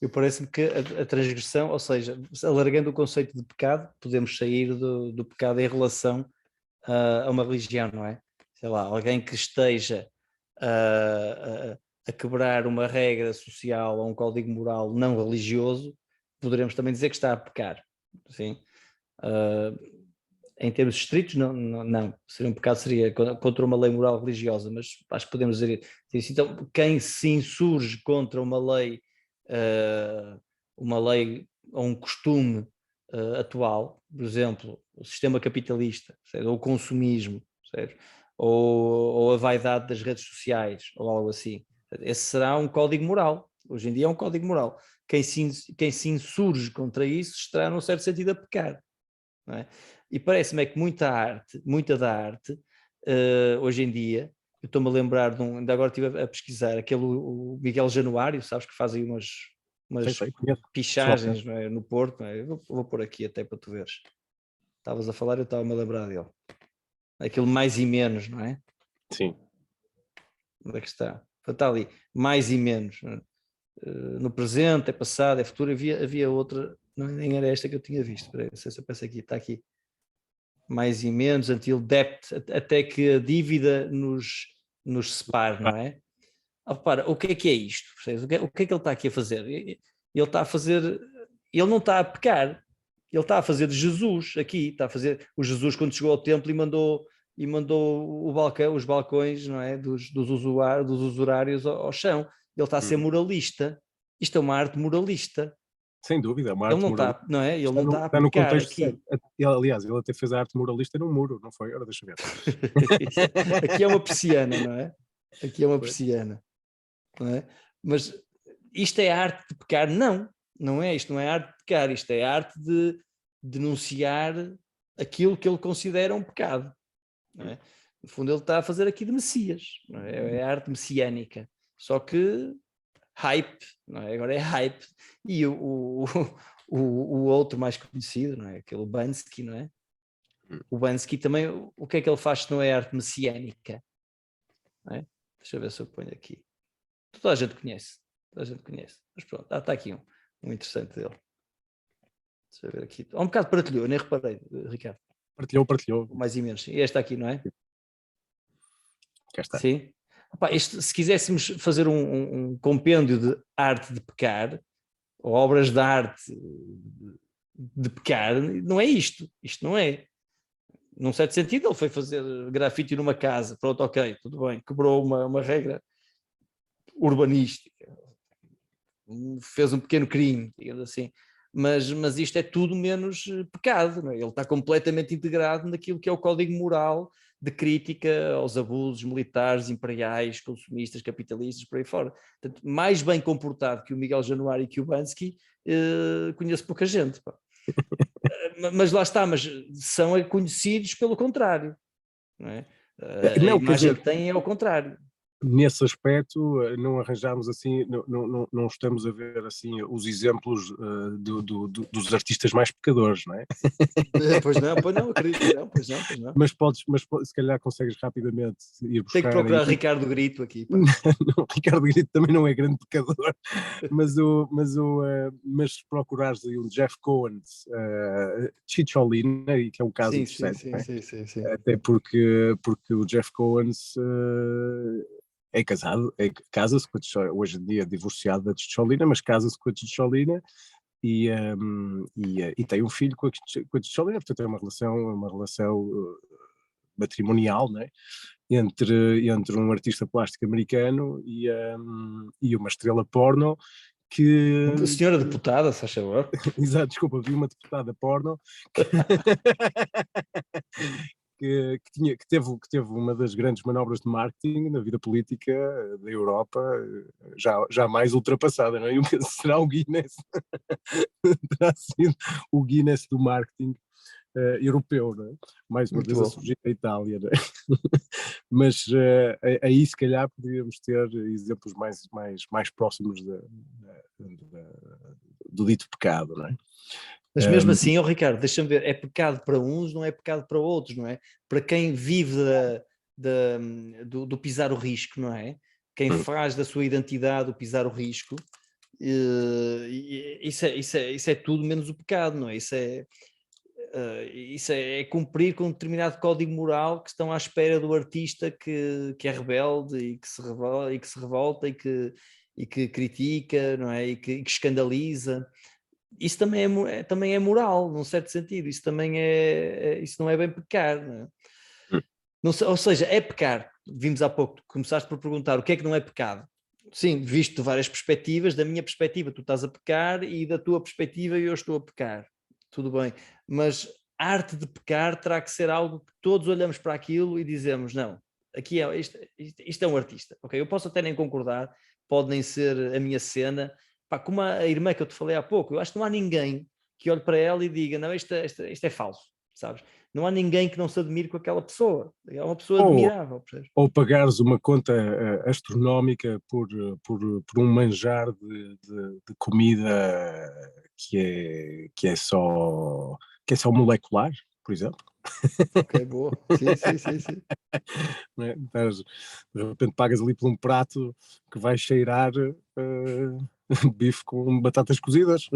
Eu parece-me que a transgressão, ou seja, alargando o conceito de pecado, podemos sair do pecado em relação a uma religião, não é? Sei lá, alguém que esteja a quebrar uma regra social ou um código moral não religioso, poderemos também dizer que está a pecar, sim? Em termos estritos, não. Seria um pecado, seria contra uma lei moral religiosa, mas acho que podemos dizer isso. Então, quem se insurge contra uma lei ou um costume atual, por exemplo, o sistema capitalista, ou o consumismo, ou a vaidade das redes sociais, ou algo assim. Esse será um código moral. Hoje em dia é um código moral. Quem se insurge contra isso estará, num certo sentido, a pecar. Não é? E parece-me que muita da arte, hoje em dia, eu estou-me a lembrar ainda agora estive a pesquisar, o Miguel Januário, sabes, que faz aí umas Sei, pichagens, não é, no Porto, não é? Eu vou pôr aqui até para tu veres. Estavas a falar, eu estava-me a lembrar dele. Aquilo mais e menos, não é? Sim. Onde é que está? Está ali, mais e menos. No presente, é passado, é futuro. Havia outra, nem era esta que eu tinha visto. Espera aí, não sei se eu penso aqui, está aqui. mais e menos, until debt, até que a dívida nos separe, não é? Repara, o que é isto? O que é que ele está aqui a fazer? Ele está a fazer, ele não está a pecar, ele está a fazer de Jesus aqui, está a fazer o Jesus quando chegou ao templo e mandou os balcões, não é, dos usurários ao chão. Ele está a ser moralista. Isto é uma arte moralista. Sem dúvida, é uma Ele arte não moralista. está, não é? Ele não está a Está no pecar contexto aqui. certo. Aliás, ele até fez a arte moralista no muro, não foi? Ora, deixa eu ver. Aqui é uma persiana, não é? Aqui é uma Foi. persiana. Não é? Mas isto é arte de pecar? Não, não é. Isto não é arte de pecar, isto é arte de denunciar aquilo que ele considera um pecado. Não é? No fundo, ele está a fazer aqui de Messias, não é? É arte messiânica. Só que hype, não é? Agora é hype. E o outro mais conhecido, não é? Aquele Bansky, não é? O Bansky também, o que é que ele faz se não é arte messiânica? Não é? Deixa eu ver se eu ponho aqui. Toda a gente conhece. Toda a gente conhece. Mas pronto, está aqui um interessante dele. Deixa eu ver aqui. Há um bocado partilhou, eu nem reparei, Ricardo. Partilhou. Mais e menos. E este aqui, não é? Cá está. Sim. Opa, se quiséssemos fazer um compêndio de arte de pecar, ou obras de arte de pecar, não é isto. Isto não é. Num certo sentido, ele foi fazer grafite numa casa. Pronto, ok, tudo bem. Quebrou uma regra urbanística. Fez um pequeno crime, digamos assim. Mas isto é tudo menos pecado, não é? Ele está completamente integrado naquilo que é o código moral de crítica aos abusos militares, imperiais, consumistas, capitalistas, por aí fora. Portanto, mais bem comportado que o Miguel Januário e que o Bansky, conheço pouca gente. Mas lá está, mas são conhecidos pelo contrário. Não é? A Não, imagem que têm é ao contrário. nesse aspecto não arranjamos assim, não estamos a ver assim os exemplos dos artistas mais pecadores, não é? Pois não, acredito que não, pois não. Mas se calhar consegues rapidamente ir buscar. Tem que procurar Ricardo Grito aqui. Pá. Não, Ricardo Grito também não é grande pecador, mas se procurares aí um Jeff Cohen's Chicholina, que é um caso interessante, sim. até porque o Jeff Cohen's é casado, casa-se com a Chicholina, hoje em dia é divorciado da Chicholina, mas casa-se com a Chicholina e tem um filho com a Chicholina, portanto é uma relação matrimonial, não é? Entre um artista plástico americano e uma estrela porno que... Senhora deputada, se faz favor. Exato, desculpa, vi uma deputada porno que teve uma das grandes manobras de marketing na vida política da Europa, já mais ultrapassada, não é? Eu penso, será o Guinness, terá sido o Guinness do marketing europeu, não é? Mais uma vez a surgir a Itália, não é? Mas aí se calhar poderíamos ter exemplos mais próximos do dito pecado, não é? Mas mesmo assim, Ricardo, deixa-me ver, é pecado para uns, não é pecado para outros, não é? Para quem vive do pisar o risco, não é? Quem faz da sua identidade o pisar o risco, isso é tudo menos o pecado, não é? Isso é cumprir com um determinado código moral que estão à espera do artista que é rebelde e que se revolta e que critica, não é? E que escandaliza. Isso também é moral, num certo sentido. Isso também isso não é bem pecar, não é? Não sei, ou seja, é pecar. Vimos há pouco, começaste por perguntar o que é que não é pecado. Sim, visto de várias perspectivas, da minha perspectiva tu estás a pecar e da tua perspectiva eu estou a pecar. Tudo bem, mas a arte de pecar terá que ser algo que todos olhamos para aquilo e dizemos, não, aqui isto é um artista, ok? Eu posso até nem concordar, pode nem ser a minha cena, pá, como a irmã que eu te falei há pouco, eu acho que não há ninguém que olhe para ela e diga, não, isto é falso, sabes? Não há ninguém que não se admire com aquela pessoa, é uma pessoa admirável, percebes? Ou pagares uma conta astronómica por um manjar de comida que é só molecular, por exemplo. Ok, boa. Sim. Não é? De repente pagas ali por um prato que vai cheirar bife com batatas cozidas.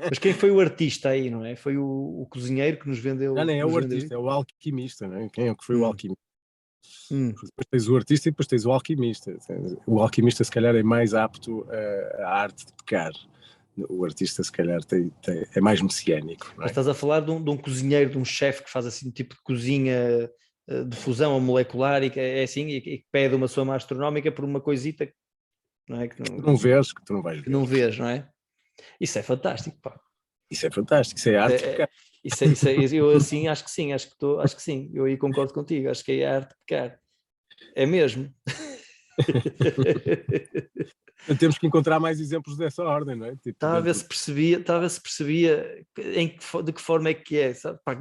Mas quem foi o artista aí, não é? Foi o cozinheiro que nos vendeu, Já nem que é nos o vendeu artista, isso? é o alquimista, não é? Quem é que foi o alquimista? Hum. Depois tens o artista e depois tens o alquimista. O alquimista, se calhar, é mais apto à arte de pecar. O artista, se calhar, é mais messiânico. Não Mas é? estás a falar de um cozinheiro, de um chefe que faz assim um tipo de cozinha de fusão ou molecular e que é assim, e que pede uma soma astronómica por uma coisita, não é? Tu não vês, que tu não vais Que ver. não vês, não é? Isso é fantástico, pá. Isso é fantástico, isso é arte de pecar. Eu assim acho que sim, acho que sim, eu aí concordo contigo, acho que é a arte de pecar. É mesmo. Temos que encontrar mais exemplos dessa ordem, não é? Tipo, Estava a ver se percebia de que forma é que é, sabe? Pá,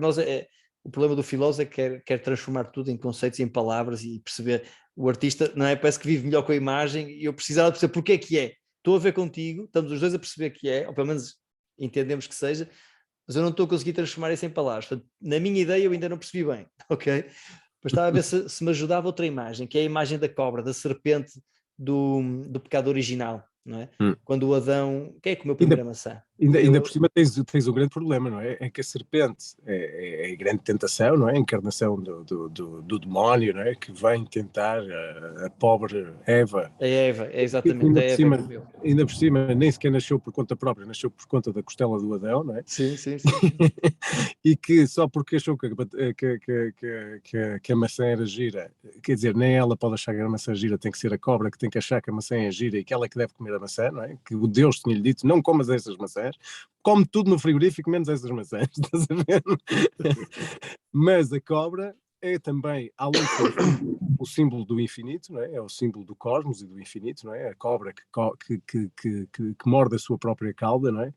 o problema do filósofo é que quer transformar tudo em conceitos, em palavras e perceber. O artista, não é? Parece que vive melhor com a imagem e eu precisava de perceber porque é que é. Estou a ver contigo, estamos os dois a perceber que é, ou pelo menos entendemos que seja, mas eu não estou a conseguir transformar isso em palavras. Portanto, na minha ideia eu ainda não percebi bem, ok? Mas estava a ver se me ajudava outra imagem, que é a imagem da cobra, da serpente do pecado original, não é? Quando o Adão... Quem é que comeu a primeira maçã? Ainda por cima tens um grande problema, não é? É que a serpente é a grande tentação, não é? A encarnação do demónio, não é? Que vem tentar a pobre Eva. A Eva, é exatamente, a Eva que comeu. Ainda por cima, nem sequer nasceu por conta própria, nasceu por conta da costela do Adão, não é? Sim. E que só porque achou que a maçã era gira, quer dizer, nem ela pode achar que a maçã gira, tem que ser a cobra que tem que achar que a maçã é gira e que ela é que deve comer a maçã, não é? Que o Deus tinha-lhe dito, não comas essas maçãs, come tudo no frigorífico, menos essas maçãs, estás a ver? Mas a cobra é também, além de ser o símbolo do infinito, não é? É o símbolo do cosmos e do infinito, não é? A cobra que morde a sua própria cauda, não é?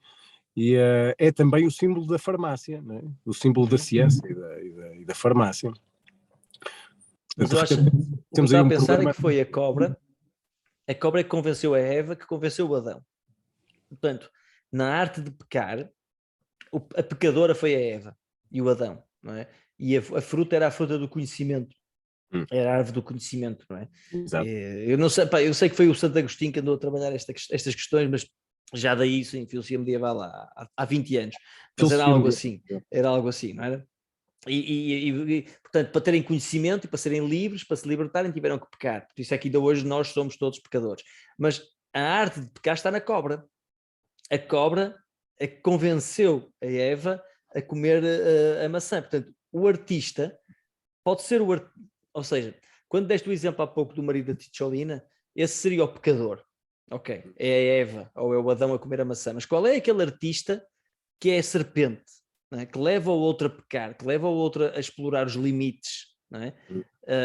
E é também o símbolo da farmácia, não é? O símbolo da ciência e da farmácia. Mas Portanto, eu acho, o que eu temos aí estava a um pensar é problema. que foi a cobra é que convenceu a Eva, que convenceu o Adão. Portanto, na arte de pecar, a pecadora foi a Eva e o Adão, não é? E a fruta era a fruta do conhecimento. Era a árvore do conhecimento, não é? Exato. Eu não sei, pá, eu sei que foi o Santo Agostinho que andou a trabalhar estas questões, mas já daí isso em filosofia medieval há 20 anos. Mas era algo assim, não era? Portanto, para terem conhecimento e para serem livres, para se libertarem, tiveram que pecar. Por isso é que ainda hoje nós somos todos pecadores. Mas a arte de pecar está na cobra. A cobra é que convenceu a Eva a comer a maçã. Portanto, o artista pode ser ou seja, quando deste o exemplo há pouco do marido da Ticciolina, esse seria o pecador. Ok, é a Eva ou é o Adão a comer a maçã. Mas qual é aquele artista que é a serpente, não é? Que leva o outro a pecar, que leva o outro a explorar os limites, não é?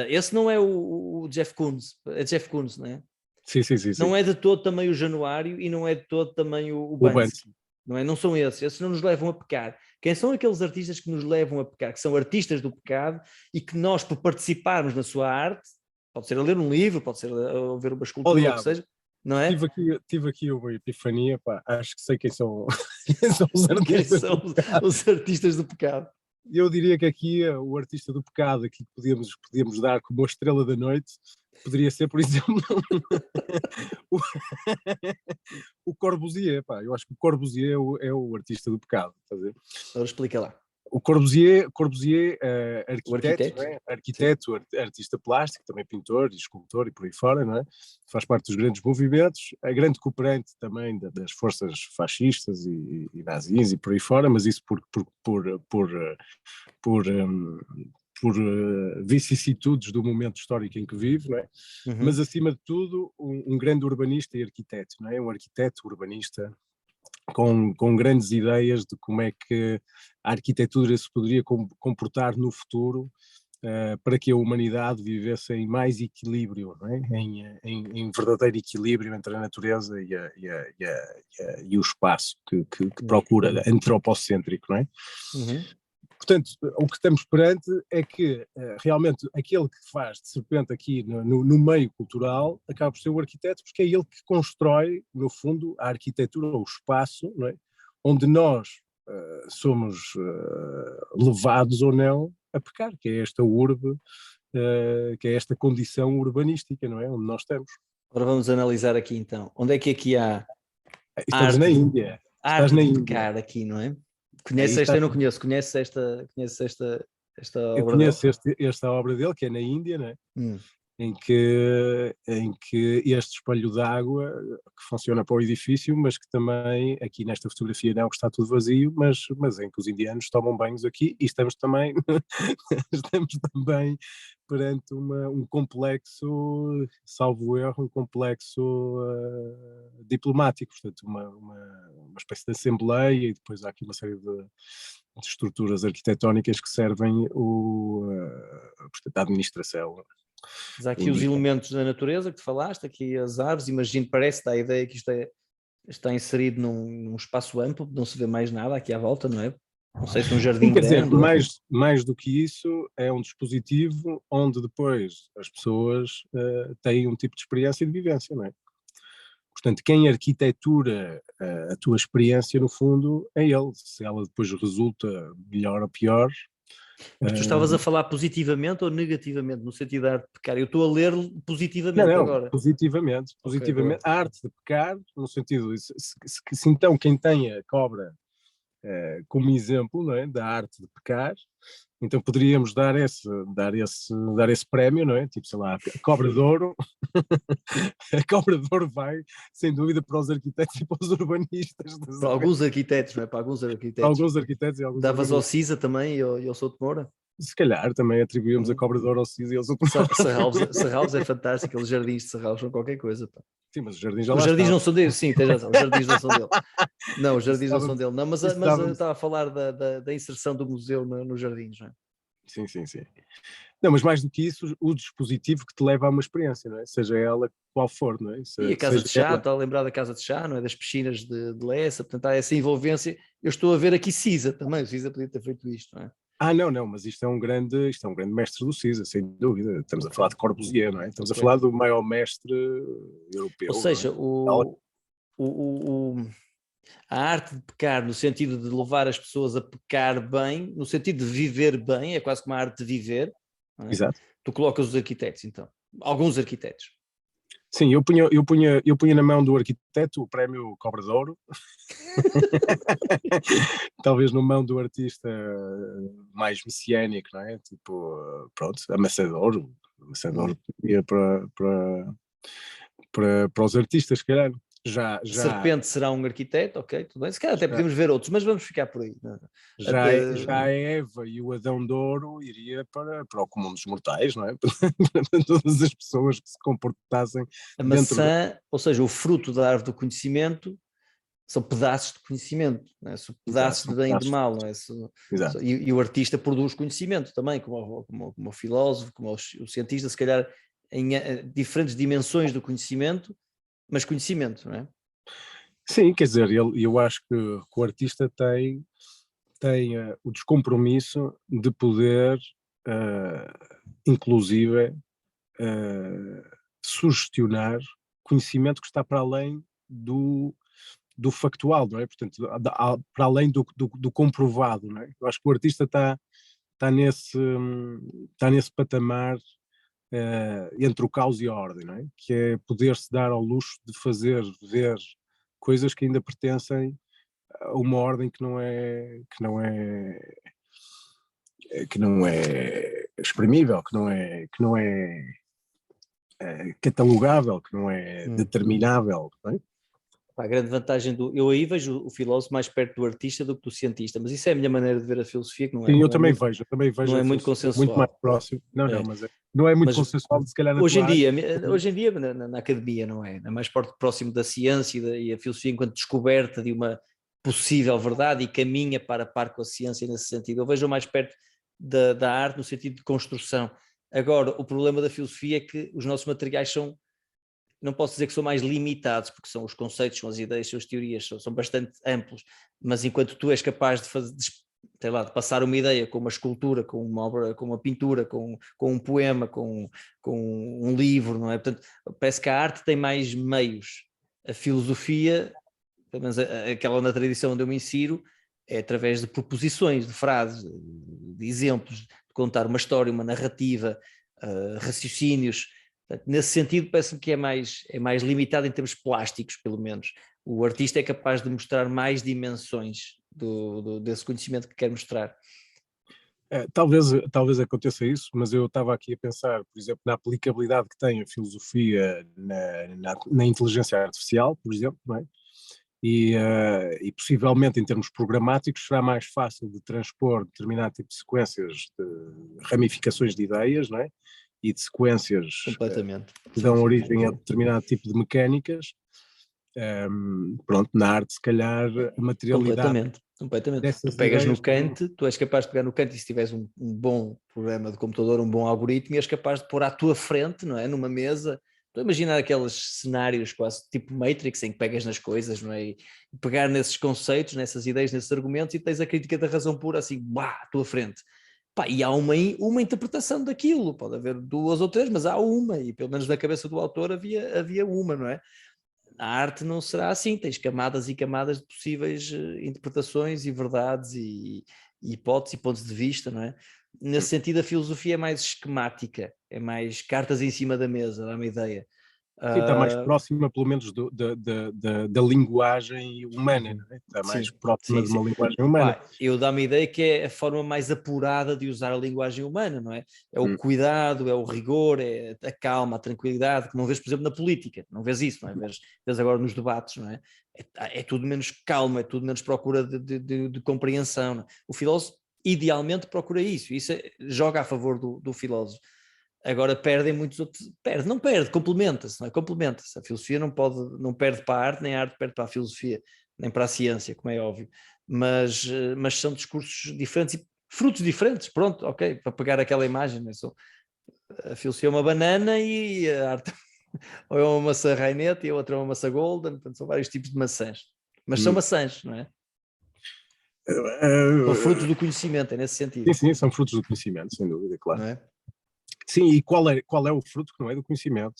Esse não é o Jeff Koons, é Jeff Koons, não é? Sim. Não é de todo também o Januário e não é de todo também o O Bante. Bansky, não é? Não são esses não nos levam a pecar. Quem são aqueles artistas que nos levam a pecar, que são artistas do pecado e que nós, por participarmos na sua arte, pode ser a ler um livro, pode ser a ver uma escultura, o que seja, não é? Tive aqui uma epifania, pá, acho que sei quem são, quem são os artistas. Quem são os artistas do pecado? Eu diria que aqui o artista do pecado, aqui que podíamos dar como a estrela da noite, poderia ser, por exemplo, o Corbusier. Pá. Eu acho que o Corbusier é o artista do pecado. Agora explica lá. O Corbusier O arquiteto, não é? Arquiteto, artista plástico, também pintor e escultor e por aí fora, não é? Faz parte dos grandes movimentos, a grande cooperante também das forças fascistas e nazis e por aí fora, mas isso por vicissitudes do momento histórico em que vive, não é? Mas acima de tudo um grande urbanista e arquiteto, não é? Um arquiteto urbanista com grandes ideias de como é que a arquitetura se poderia comportar no futuro para que a humanidade vivesse em mais equilíbrio, não é? em verdadeiro equilíbrio entre a natureza e o espaço que procura, antropocêntrico, não é? Portanto, o que estamos perante é que realmente aquele que faz de serpente aqui no meio cultural acaba por ser o arquiteto, porque é ele que constrói, no fundo, a arquitetura, o espaço, não é? Onde nós somos levados ou não a pecar, que é esta urbe, que é esta condição urbanística, não é? Onde nós estamos. Ora, vamos analisar aqui então. Onde é que aqui há Estamos arte, na Índia. Estás arte na de Índia. pecar aqui, não é? Aí Conheces esta? está. Eu não conheço. Conheces esta Eu obra dele? conheço esta obra dele, que é na Índia, né? Hum. em que este espelho d'água que funciona para o edifício, mas que também, aqui nesta fotografia não, que está tudo vazio, mas em que os indianos tomam banhos aqui e estamos também, estamos também perante um complexo, salvo erro, um complexo diplomático, portanto uma espécie de assembleia e depois há aqui uma série de estruturas arquitetónicas que servem portanto, a administração. Mas há aqui os elementos da natureza que tu falaste, aqui as árvores, imagino, parece, dá a ideia que isto está inserido num espaço amplo, não se vê mais nada aqui à volta, não é? Não sei se um Sim, jardim quer dizer, grande. mais do que isso, é um dispositivo onde depois as pessoas têm um tipo de experiência e de vivência, não é? Portanto, quem arquitetura a tua experiência, no fundo, é ele. Se ela depois resulta melhor ou pior. Mas tu estavas a falar positivamente ou negativamente, no sentido de arte de pecar? Eu estou a ler Não, positivamente não, agora. positivamente. Ok, boa. A arte de pecar, no sentido, se então quem tem a cobra como exemplo, não é, da arte de pecar, então poderíamos dar esse prémio, não é? Tipo, sei lá, a Cobra de Ouro, a Cobra de Ouro vai, sem dúvida, para os arquitetos e para os urbanistas. Para alguns arquitetos, não é? Para alguns Para arquitetos. alguns arquitetos e alguns Davas ao urbanistas. CISA também e ao Souto Moura? Se calhar também atribuímos a Uhum. Cobra de Ouro ao CIS e eles outros. Serralves é fantástico, aqueles jardins de Serralves são qualquer coisa. Pá. Sim, mas os jardins já Os lá jardins estavam. não são dele, sim, tens razão, os jardins não são dele. Não, os Isso jardins não são dele, não, mas eu estávamos. estava a falar da inserção do museu nos jardins, não é? Sim, sim, sim. Não, mas mais do que isso, o dispositivo que te leva a uma experiência, não é? Seja ela qual for, não é? E a Casa Seja de Chá, ela. está a lembrar da Casa de Chá, não é? Das piscinas de Lessa, portanto há essa envolvência. Eu estou a ver aqui CISA também, o CISA podia ter feito isto, não é? Não, mas isto é um grande mestre do CISA, sem dúvida. Estamos a Ok, falar de Corbusier, não é? Estamos a ok. falar do maior mestre Ou europeu, não é? seja, a arte de pecar no sentido de levar as pessoas a pecar bem, no sentido de viver bem, é quase como a arte de viver, não é? Exato. Tu colocas os arquitetos, então. Alguns arquitetos. Sim, eu punha na mão do arquiteto o prémio Cobra de Ouro, talvez na mão do artista mais messiânico, não é? Tipo, pronto, amassador. Amassador ia para os artistas, se calhar. Já, A já, serpente será um arquiteto, ok, tudo bem. Se calhar até já, podemos ver outros, mas vamos ficar por aí. já a Eva e o Adão de Ouro iria para o comum dos mortais, não é? Para todas as pessoas que se comportassem A dentro da. maçã, ou seja, o fruto da árvore do conhecimento, são pedaços de conhecimento, não é? São Exato, pedaços de são bem e de pedaços. mal, não é? Exato. E o artista produz conhecimento também, como o filósofo, como o cientista, se calhar em diferentes dimensões do conhecimento, mas conhecimento, não é? Sim, quer dizer, eu acho que o artista tem o descompromisso de poder, inclusive, sugestionar conhecimento que está para além do factual, não é? Portanto, para além do comprovado, não é? Eu acho que o artista está nesse patamar entre o caos e a ordem, não é? Que é poder-se dar ao luxo de fazer ver coisas que ainda pertencem a uma ordem que não é exprimível, que não é catalogável, que não é Hum. determinável, não é? A grande vantagem eu aí vejo o filósofo mais perto do artista do que do cientista, mas isso é a minha maneira de ver a filosofia, que Sim, eu também não vejo é a muito filosofia muito mais consensual. próximo. Não, É. mas não é muito Mas consensual, se calhar na tua área. hoje em dia na academia não é? É mais próximo da ciência e a filosofia enquanto descoberta de uma possível verdade e caminha para par com a ciência nesse sentido. Eu vejo mais perto da arte no sentido de construção. Agora, o problema da filosofia é que os nossos materiais são, não posso dizer que são mais limitados, porque são os conceitos, são as ideias, são as teorias, são bastante amplos, mas enquanto tu és capaz de fazer, sei lá, de passar uma ideia com uma escultura, com uma obra, com uma pintura, com um poema, com um livro, não é? Portanto, parece que a arte tem mais meios. A filosofia, pelo menos aquela na tradição onde eu me insiro, é através de proposições, de frases, de exemplos, de contar uma história, uma narrativa, raciocínios, Portanto, nesse sentido, parece-me que é mais limitado em termos plásticos, pelo menos. O artista é capaz de mostrar mais dimensões desse conhecimento que quer mostrar. Talvez aconteça isso, mas eu estava aqui a pensar, por exemplo, na aplicabilidade que tem a filosofia na inteligência artificial, por exemplo, não é? E possivelmente em termos programáticos será mais fácil de transpor determinado tipo de sequências, de ramificações de ideias, não é? E de sequências Completamente. que dão Sim, origem a sim. determinado tipo de mecânicas. Pronto, na arte, se calhar, a materialidade Completamente. Tu dessas pegas no ideias. Kant, tu és capaz de pegar no Kant, e se tiveres um bom programa de computador, um bom algoritmo, e és capaz de pôr à tua frente, não é? Numa mesa. Estou a imaginar aqueles cenários quase tipo Matrix, em que pegas nas coisas, não é? E pegar nesses conceitos, nessas ideias, nesses argumentos, e tens a crítica da razão pura assim, bah, à tua frente. Pá, e há uma interpretação daquilo, pode haver duas ou três, mas há uma, e pelo menos na cabeça do autor havia uma, não é? A arte não será assim, tens camadas e camadas de possíveis interpretações e verdades e hipóteses e pontos de vista, não é? Nesse sentido, a filosofia é mais esquemática, é mais cartas em cima da mesa, dá uma ideia. Sim, está mais próxima, pelo menos, da linguagem humana, Uhum. não é? Está mais Sim, próxima sim, de sim. uma linguagem humana. Pá, eu dá-me a ideia que é a forma mais apurada de usar a linguagem humana, não é? É o Hum. cuidado, é o rigor, é a calma, a tranquilidade, que não vês, por exemplo, na política, não vês isso, não é? Vês agora nos debates, não é? É tudo menos calma, é tudo menos procura de compreensão. Não é? O filósofo, idealmente, procura isso, joga a favor do filósofo. Agora perdem muitos outros, não perde, complementa-se, não é? Complementa-se. A filosofia não perde para a arte, nem a arte perde para a filosofia, nem para a ciência, como é óbvio. Mas são discursos diferentes e frutos diferentes, pronto, ok, para pegar aquela imagem, né? A filosofia é uma banana e a arte ou é uma maçã rainete e a outra é uma maçã golden, portanto são vários tipos de maçãs, mas são Hum. maçãs, não é? São frutos Uh, do conhecimento, é nesse sim, sentido, sim, são frutos do conhecimento, sem dúvida, claro. não é? Sim, e qual é o fruto que não é do conhecimento?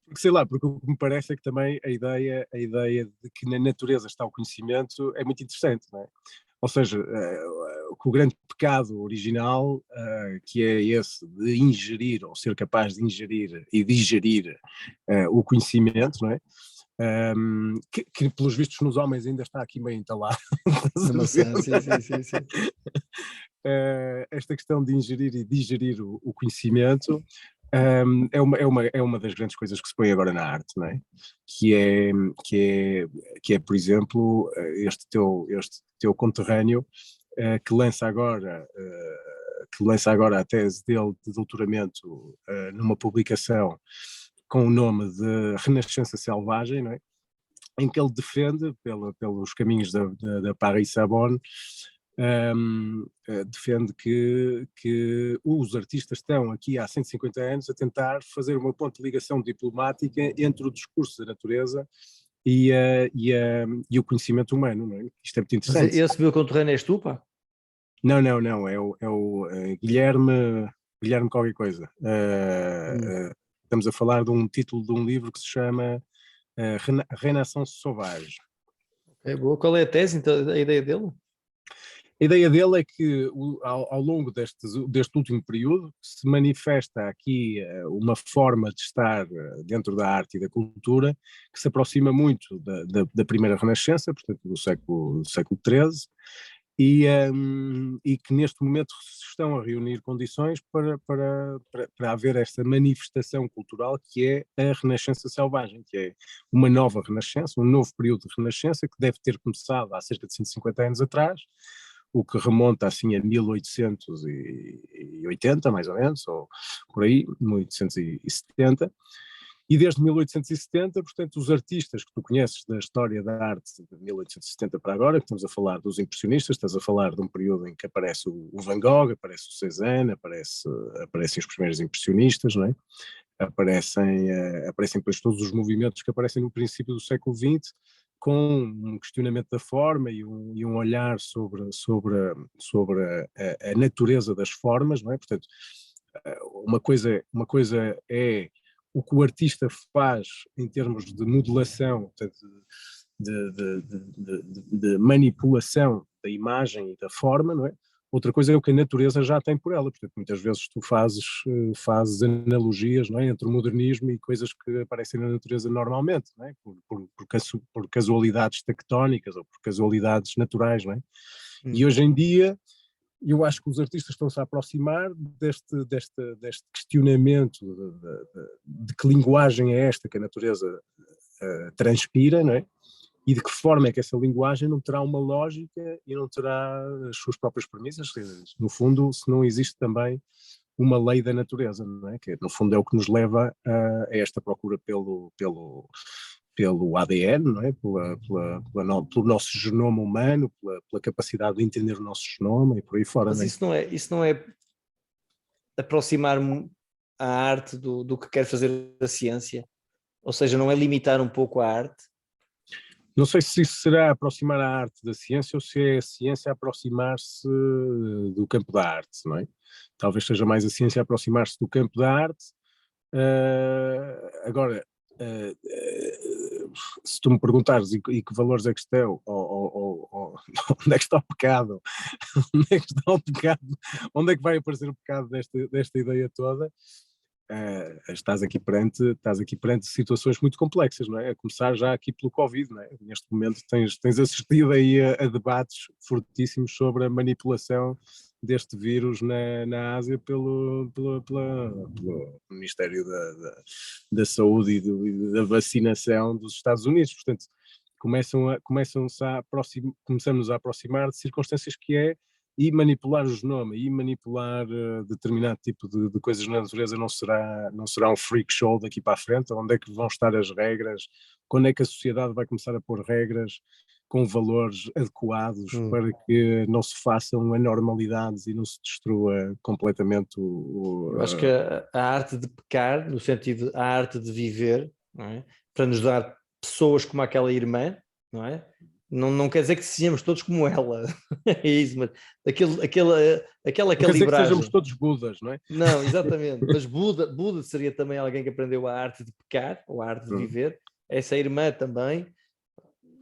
Porque, sei lá, porque o que me parece é que também a ideia de que na natureza está o conhecimento é muito interessante, não é? Ou seja, o grande pecado original, que é esse de ingerir, ou ser capaz de ingerir e digerir o conhecimento, não é? Que pelos vistos nos homens ainda está aqui meio entalado. Na maçã, sim, sim, sim, sim. Esta questão de ingerir e digerir o conhecimento é uma das grandes coisas que se põe agora na arte, não é? Que é, que por exemplo, este teu conterrâneo que lança agora a tese dele de doutoramento numa publicação com o nome de Renascença Selvagem, não é? Em que ele defende, pelos caminhos da Paris-Sorbonne, defende que os artistas estão aqui há 150 anos a tentar fazer uma ponte de ligação diplomática entre o discurso da natureza e o conhecimento humano, não é? Isto é muito Mas interessante. esse meu conterrâneo és tu, pá? Não, não, não, é o Guilherme qualquer coisa. Estamos a falar de um título de um livro que se chama Renaissance Sauvage. É boa. Qual é a tese, então, a ideia dele? A ideia dele é que ao longo deste último período se manifesta aqui uma forma de estar dentro da arte e da cultura que se aproxima muito da primeira Renascença, portanto do século XIII, e que neste momento se estão a reunir condições para haver esta manifestação cultural que é a Renascença Selvagem, que é uma nova Renascença, um novo período de Renascença que deve ter começado há cerca de 150 anos atrás, o que remonta assim a 1880, mais ou menos, ou por aí, 1870, e desde 1870, portanto, os artistas que tu conheces da história da arte de 1870 para agora, que estamos a falar dos impressionistas, estás a falar de um período em que aparece o Van Gogh, aparece o Cézanne, aparecem os primeiros impressionistas, não é? Aparecem depois todos os movimentos que aparecem no princípio do século XX, com um questionamento da forma e um olhar sobre a natureza das formas, não é? Portanto, uma coisa é o que o artista faz em termos de modelação, portanto, de manipulação da imagem e da forma, não é? Outra coisa é o que a natureza já tem por ela. Portanto, muitas vezes tu fazes analogias, não é, entre o modernismo e coisas que aparecem na natureza normalmente, não é, por casualidades tectónicas ou por casualidades naturais, não é? E hoje em dia eu acho que os artistas estão-se a aproximar deste questionamento de que linguagem é esta que a natureza transpira, não é? E de que forma é que essa linguagem não terá uma lógica e não terá as suas próprias premissas. No fundo, se não existe também uma lei da natureza, não é? Que no fundo é o que nos leva a esta procura pelo ADN, não é? Pelo nosso genoma humano, pela capacidade de entender o nosso genoma e por aí fora. Mas não é? isso não é aproximar-me a arte do que quer fazer a ciência? Ou seja, não é limitar um pouco a arte? Não sei se isso será aproximar a arte da ciência ou se é a ciência a aproximar-se do campo da arte, não é? Talvez seja mais a ciência a aproximar-se do campo da arte. Agora, se tu me perguntares e que valores é que estão, onde é que está o pecado, onde é que está o pecado, onde é que vai aparecer o pecado desta ideia toda, estás aqui perante situações muito complexas, não é? A começar já aqui pelo Covid, não é? Neste momento tens assistido aí a debates fortíssimos sobre a manipulação deste vírus na Ásia pelo Ministério da Saúde e da Vacinação dos Estados Unidos. Portanto, começamos a aproximar de circunstâncias que é e manipular o genoma e manipular determinado tipo de coisas na natureza não será um freak show daqui para a frente. Onde é que vão estar as regras? Quando é que a sociedade vai começar a pôr regras com valores adequados para que não se façam anormalidades e não se destrua completamente Eu acho que a arte de pecar, no sentido a arte de viver, não é? Para nos dar pessoas como aquela irmã, não é? Não quer dizer que sejamos todos como ela, é isso, mas aquela Quer dizer que calibragem. sejamos todos Budas, não é? Não, exatamente, mas Buda seria também alguém que aprendeu a arte de pecar, ou a arte de viver, essa irmã também,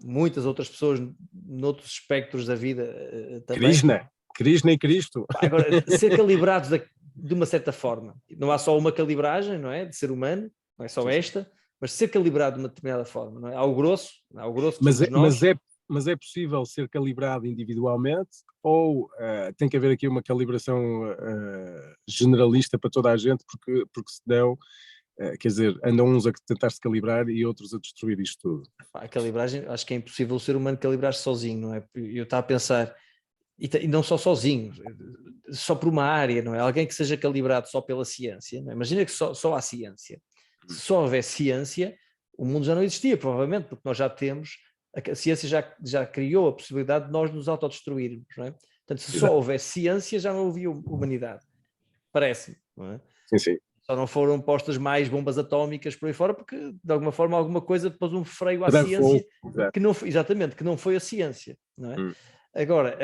muitas outras pessoas noutros espectros da vida também. Krishna e Cristo. Agora, ser calibrados de uma certa forma, não há só uma calibragem, não é, de ser humano, não é só esta, mas ser calibrado de uma determinada forma, não é? Ao grosso que somos nós. Mas é possível ser calibrado individualmente ou tem que haver aqui uma calibração generalista para toda a gente, porque senão, quer dizer, andam uns a tentar se calibrar e outros a destruir isto tudo. A calibragem, acho que é impossível o ser humano calibrar-se sozinho, não é? Eu estava a pensar, e não só sozinho, só por uma área, não é? Alguém que seja calibrado só pela ciência, não é? Imagina que só há ciência. Se só houvesse ciência, o mundo já não existia, provavelmente, porque nós já temos, a ciência já criou a possibilidade de nós nos autodestruirmos, não é? Portanto, se só houvesse ciência, já não havia humanidade. Parece-me, não é? Sim. Só não foram postas mais bombas atómicas por aí fora, porque de alguma forma alguma coisa pôs um freio à ciência, que não foi, exatamente, que não foi a ciência, não é? Agora,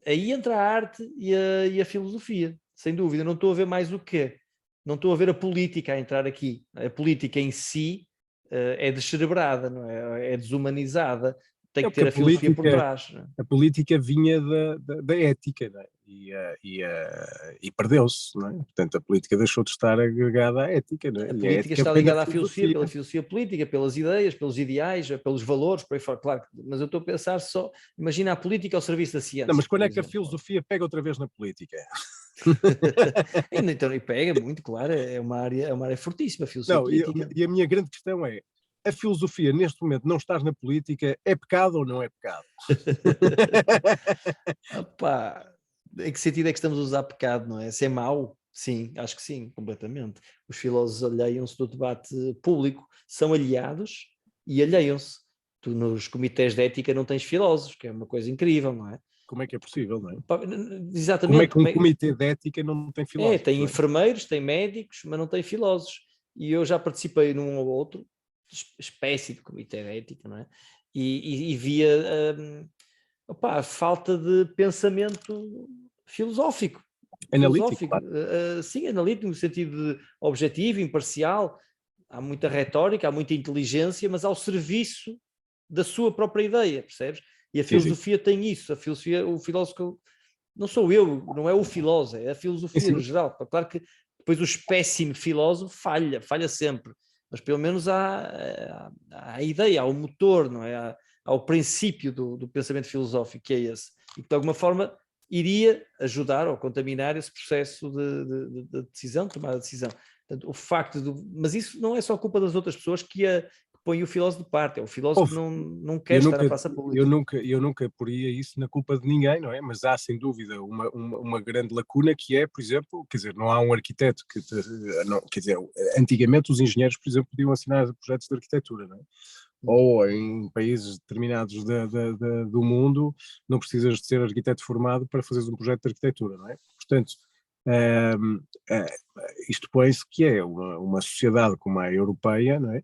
aí entra a arte e a filosofia, sem dúvida. Não estou a ver mais o quê? Não estou a ver a política a entrar aqui. A política em si é descerebrada, não é? É desumanizada. Tem que ter a filosofia por trás. Não é? A política vinha da ética, não é? E perdeu-se, não é? Portanto, a política deixou de estar agregada à ética, não é? A política está ligada à filosofia, pela filosofia política, pelas ideias, pelos ideais, pelos valores, por aí fora, claro, mas eu estou a pensar só, imagina a política ao serviço da ciência. Não, mas quando é que a filosofia pega outra vez na política? Então, e pega muito, claro, é uma área fortíssima, a filosofia política. E a minha grande questão é, a filosofia neste momento não estar na política é pecado ou não é pecado? Opa, em que sentido é que estamos a usar pecado, não é? Se é mau? Sim, acho que sim, completamente. Os filósofos alheiam-se do debate público, são aliados e alheiam-se. Tu nos comitês de ética não tens filósofos, que é uma coisa incrível, não é? Como é que é possível, não é? Exatamente. Como é que um comitê de ética não tem filósofos? Tem enfermeiros, tem médicos, mas não tem filósofos. E eu já participei num ou outro espécie de comitê de ética, não é? E via a falta de pensamento filosófico. Analítico, claro. Sim, analítico no sentido de objetivo, imparcial. Há muita retórica, há muita inteligência, mas ao serviço da sua própria ideia, percebes? E a filosofia tem isso. A filosofia, o filósofo não sou eu, não é o filósofo, é a filosofia no geral. Claro que depois o espécime filósofo falha sempre, mas pelo menos há a ideia, há o motor, não é? Há o princípio do pensamento filosófico, que é esse, e que de alguma forma iria ajudar ou contaminar esse processo de decisão, de tomada de decisão. Portanto, o facto mas isso não é só culpa das outras pessoas que põe o filósofo de parte, é o filósofo que não quer estar na praça pública. Eu nunca poria isso na culpa de ninguém, não é? Mas há sem dúvida uma grande lacuna que é, por exemplo, quer dizer, não há um arquiteto quer dizer, antigamente os engenheiros, por exemplo, podiam assinar projetos de arquitetura, não é? Ou em países determinados do mundo não precisas de ser arquiteto formado para fazeres um projeto de arquitetura, não é? Portanto, isto põe-se que é uma sociedade como a europeia, não é?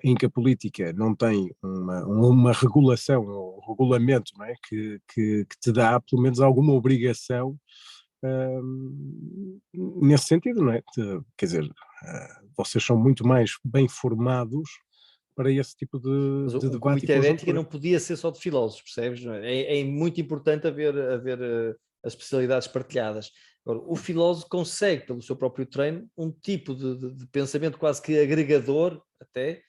Em que a política não tem uma regulação ou regulamento, não é? que te dá pelo menos alguma obrigação nesse sentido, não é? Quer dizer, vocês são muito mais bem formados para esse tipo Mas de o debate comitê e de ética conjuntura. não podia ser só de filósofos, percebes? É muito importante haver as especialidades partilhadas. Agora, o filósofo consegue, pelo seu próprio treino, um tipo de pensamento quase que agregador, até,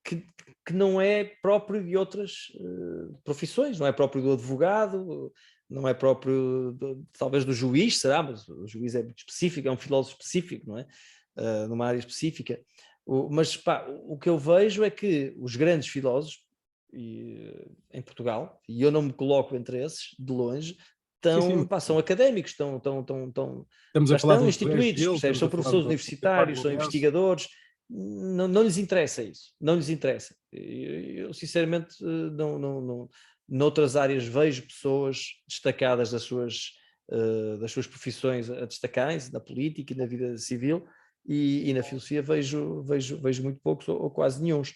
que não é próprio de outras profissões, não é próprio do advogado, não é próprio, talvez, do juiz, será? Mas o juiz é muito específico, é um filósofo específico, não é? Numa área específica. Mas pá, o que eu vejo é que os grandes filósofos em Portugal, e eu não me coloco entre esses, de longe, são académicos, Estamos já a falar de estão um Ferreira instituídos, Gil, percebes? estamos São a falar professores de um Eduardo universitários, são Lourenço. investigadores, não lhes interessa isso, não lhes interessa. Eu sinceramente, noutras áreas vejo pessoas destacadas das suas profissões a destacarem-se, na política e na vida civil, e na filosofia vejo muito poucos ou quase nenhuns.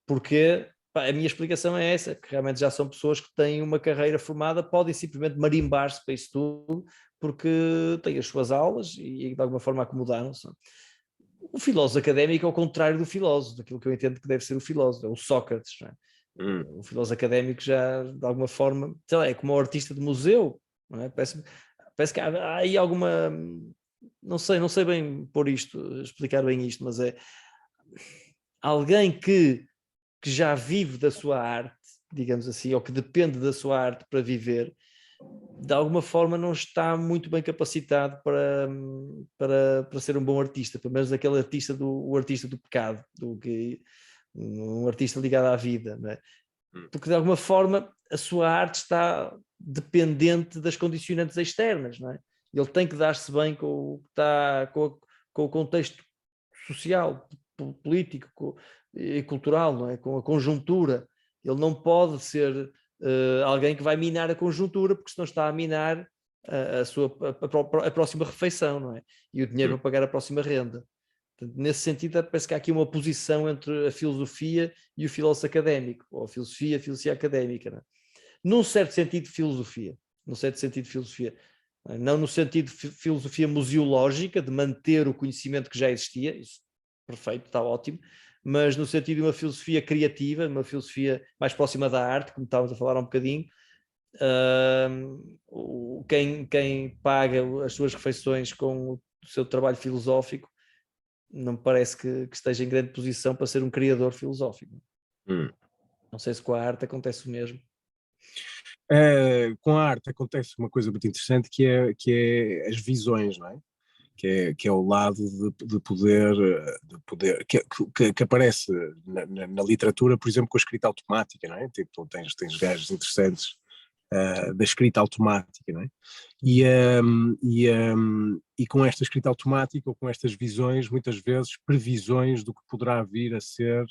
Porque a minha explicação é essa, que realmente já são pessoas que têm uma carreira formada, podem simplesmente marimbar-se para isso tudo, porque têm as suas aulas e de alguma forma acomodaram-se. O filósofo académico é o contrário do filósofo, daquilo que eu entendo que deve ser o filósofo, é o Sócrates. Não é? O filósofo académico já, de alguma forma, sei lá, é como o artista de museu, não é? Parece que há aí alguma... Não sei bem pôr isto, explicar bem isto, mas é alguém que já vive da sua arte, digamos assim, ou que depende da sua arte para viver, de alguma forma não está muito bem capacitado para ser um bom artista, pelo menos aquele artista o artista do pecado, um artista ligado à vida, não é? Porque de alguma forma a sua arte está dependente das condicionantes externas, não é? Ele tem que dar-se bem com o contexto social, político e cultural, não é? Com a conjuntura. Ele não pode ser alguém que vai minar a conjuntura, porque senão está a minar a próxima refeição, não é? E o dinheiro para pagar a próxima renda. Portanto, nesse sentido, parece que há aqui uma oposição entre a filosofia e o filósofo académico, ou a filosofia académica, não é? Num certo sentido de filosofia, não no sentido de filosofia museológica, de manter o conhecimento que já existia, isso perfeito, está ótimo, mas no sentido de uma filosofia criativa, uma filosofia mais próxima da arte, como estávamos a falar há um bocadinho. Quem paga as suas refeições com o seu trabalho filosófico não me parece que esteja em grande posição para ser um criador filosófico. Não sei se com a arte acontece o mesmo. Com a arte acontece uma coisa muito interessante que é as visões, não é? Que é o lado de poder que aparece na literatura, por exemplo, com a escrita automática, não é? Tipo, tens gajos interessantes da escrita automática, não é? E com esta escrita automática ou com estas visões, muitas vezes previsões do que poderá vir a ser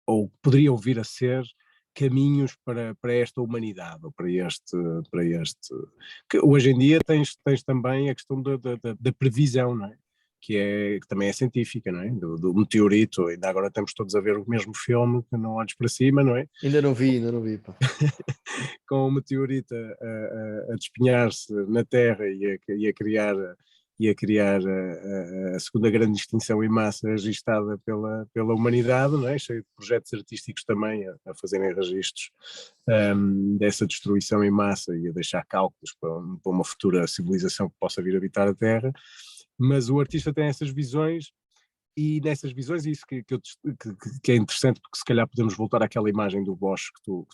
ou poderiam vir a ser caminhos para esta humanidade, ou para este que hoje em dia tens também a questão da previsão, não é? Que também é científica, não é? Do meteorito, ainda agora estamos todos a ver o mesmo filme, que não olhes para cima, não é? Ainda não vi, pá. Com o meteorito a despenhar-se na Terra e a criar e a criar a segunda grande extinção em massa registada pela humanidade, não é? Cheio de projetos artísticos também a fazerem registros dessa destruição em massa e a deixar cálculos para uma futura civilização que possa vir habitar a Terra. Mas o artista tem essas visões, e nessas visões, isso que é interessante, porque se calhar podemos voltar àquela imagem do Bosch que tu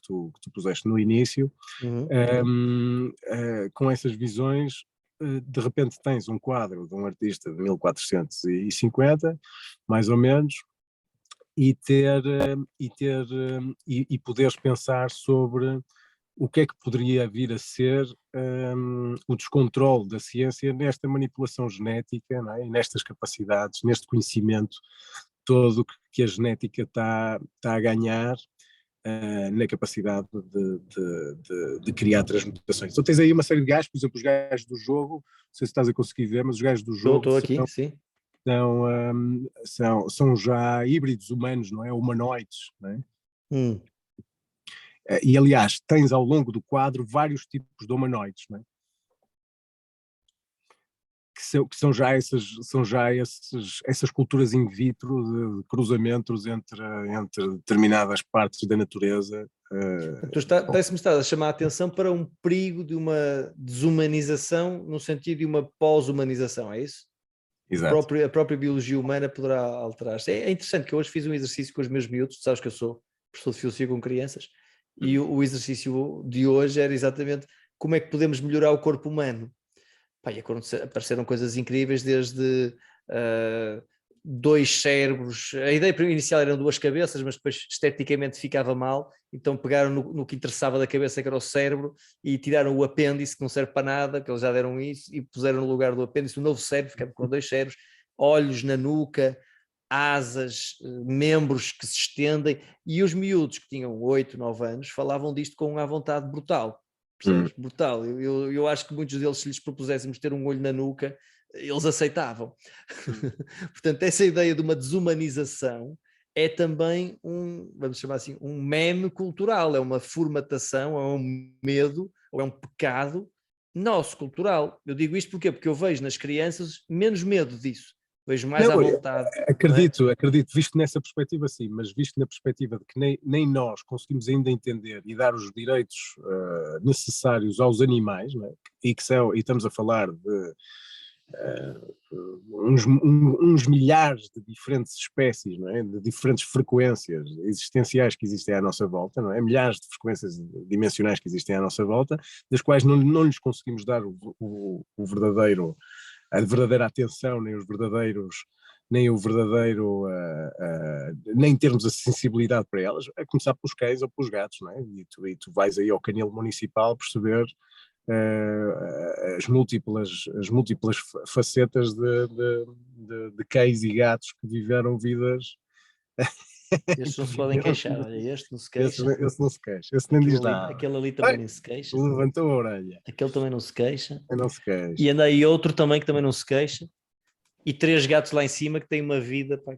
puseste no início. Com essas visões, de repente tens um quadro de um artista de 1450, mais ou menos, e poderes pensar sobre o que é que poderia vir a ser o descontrole da ciência nesta manipulação genética, não é? E nestas capacidades, neste conhecimento todo que a genética está a ganhar, na capacidade de criar transmutações. Então tens aí uma série de gajos, por exemplo, os gajos do jogo, não sei se estás a conseguir ver, mas os gajos do jogo Estou aqui, sim. são já híbridos humanos, não é? Humanoides, não é? E aliás, tens ao longo do quadro vários tipos de humanoides, não é? Que são já essas culturas in vitro de cruzamentos entre determinadas partes da natureza. Parece-me estar a chamar a atenção para um perigo de uma desumanização no sentido de uma pós-humanização, é isso? Exato. A própria biologia humana poderá alterar-se. É interessante que eu hoje fiz um exercício com os meus miúdos, tu sabes que eu sou professor de filosofia com crianças, e o exercício de hoje era exatamente como é que podemos melhorar o corpo humano. Pá, e apareceram coisas incríveis, desde 2 cérebros. A ideia inicial eram 2 cabeças, mas depois esteticamente ficava mal, então pegaram no que interessava da cabeça, que era o cérebro, e tiraram o apêndice, que não serve para nada, que eles já deram isso, e puseram no lugar do apêndice o novo cérebro, ficava com 2 cérebros, olhos na nuca, asas, membros que se estendem, e os miúdos que tinham 8, 9 anos falavam disto com uma vontade brutal. Percebes? Brutal. Eu acho que muitos deles, se lhes propuséssemos ter um olho na nuca, eles aceitavam. Portanto, essa ideia de uma desumanização é também vamos chamar assim, um meme cultural, é uma formatação, é um medo, ou é um pecado nosso, cultural. Eu digo isto porquê? Porque eu vejo nas crianças menos medo disso. Vejo mais à vontade. Acredito, visto nessa perspectiva sim, mas visto na perspectiva de que nem nós conseguimos ainda entender e dar os direitos necessários aos animais, não é? E estamos a falar de uns milhares de diferentes espécies, não é? De diferentes frequências existenciais que existem à nossa volta, não é? Milhares de frequências dimensionais que existem à nossa volta, das quais não lhes conseguimos dar a verdadeira atenção, nem termos a sensibilidade para elas, a começar pelos cães ou pelos gatos, não é? E tu vais aí ao canil municipal perceber as múltiplas facetas de cães e gatos que viveram vidas. Estes não se podem queixar, olha, este não se queixa. Esse não se queixa, esse nem diz nada. Aquele ali também não se queixa. Levantou a orelha. Aquele também não se queixa. Não se queixa. E anda aí outro também que também não se queixa. E 3 gatos lá em cima que têm uma vida, pá,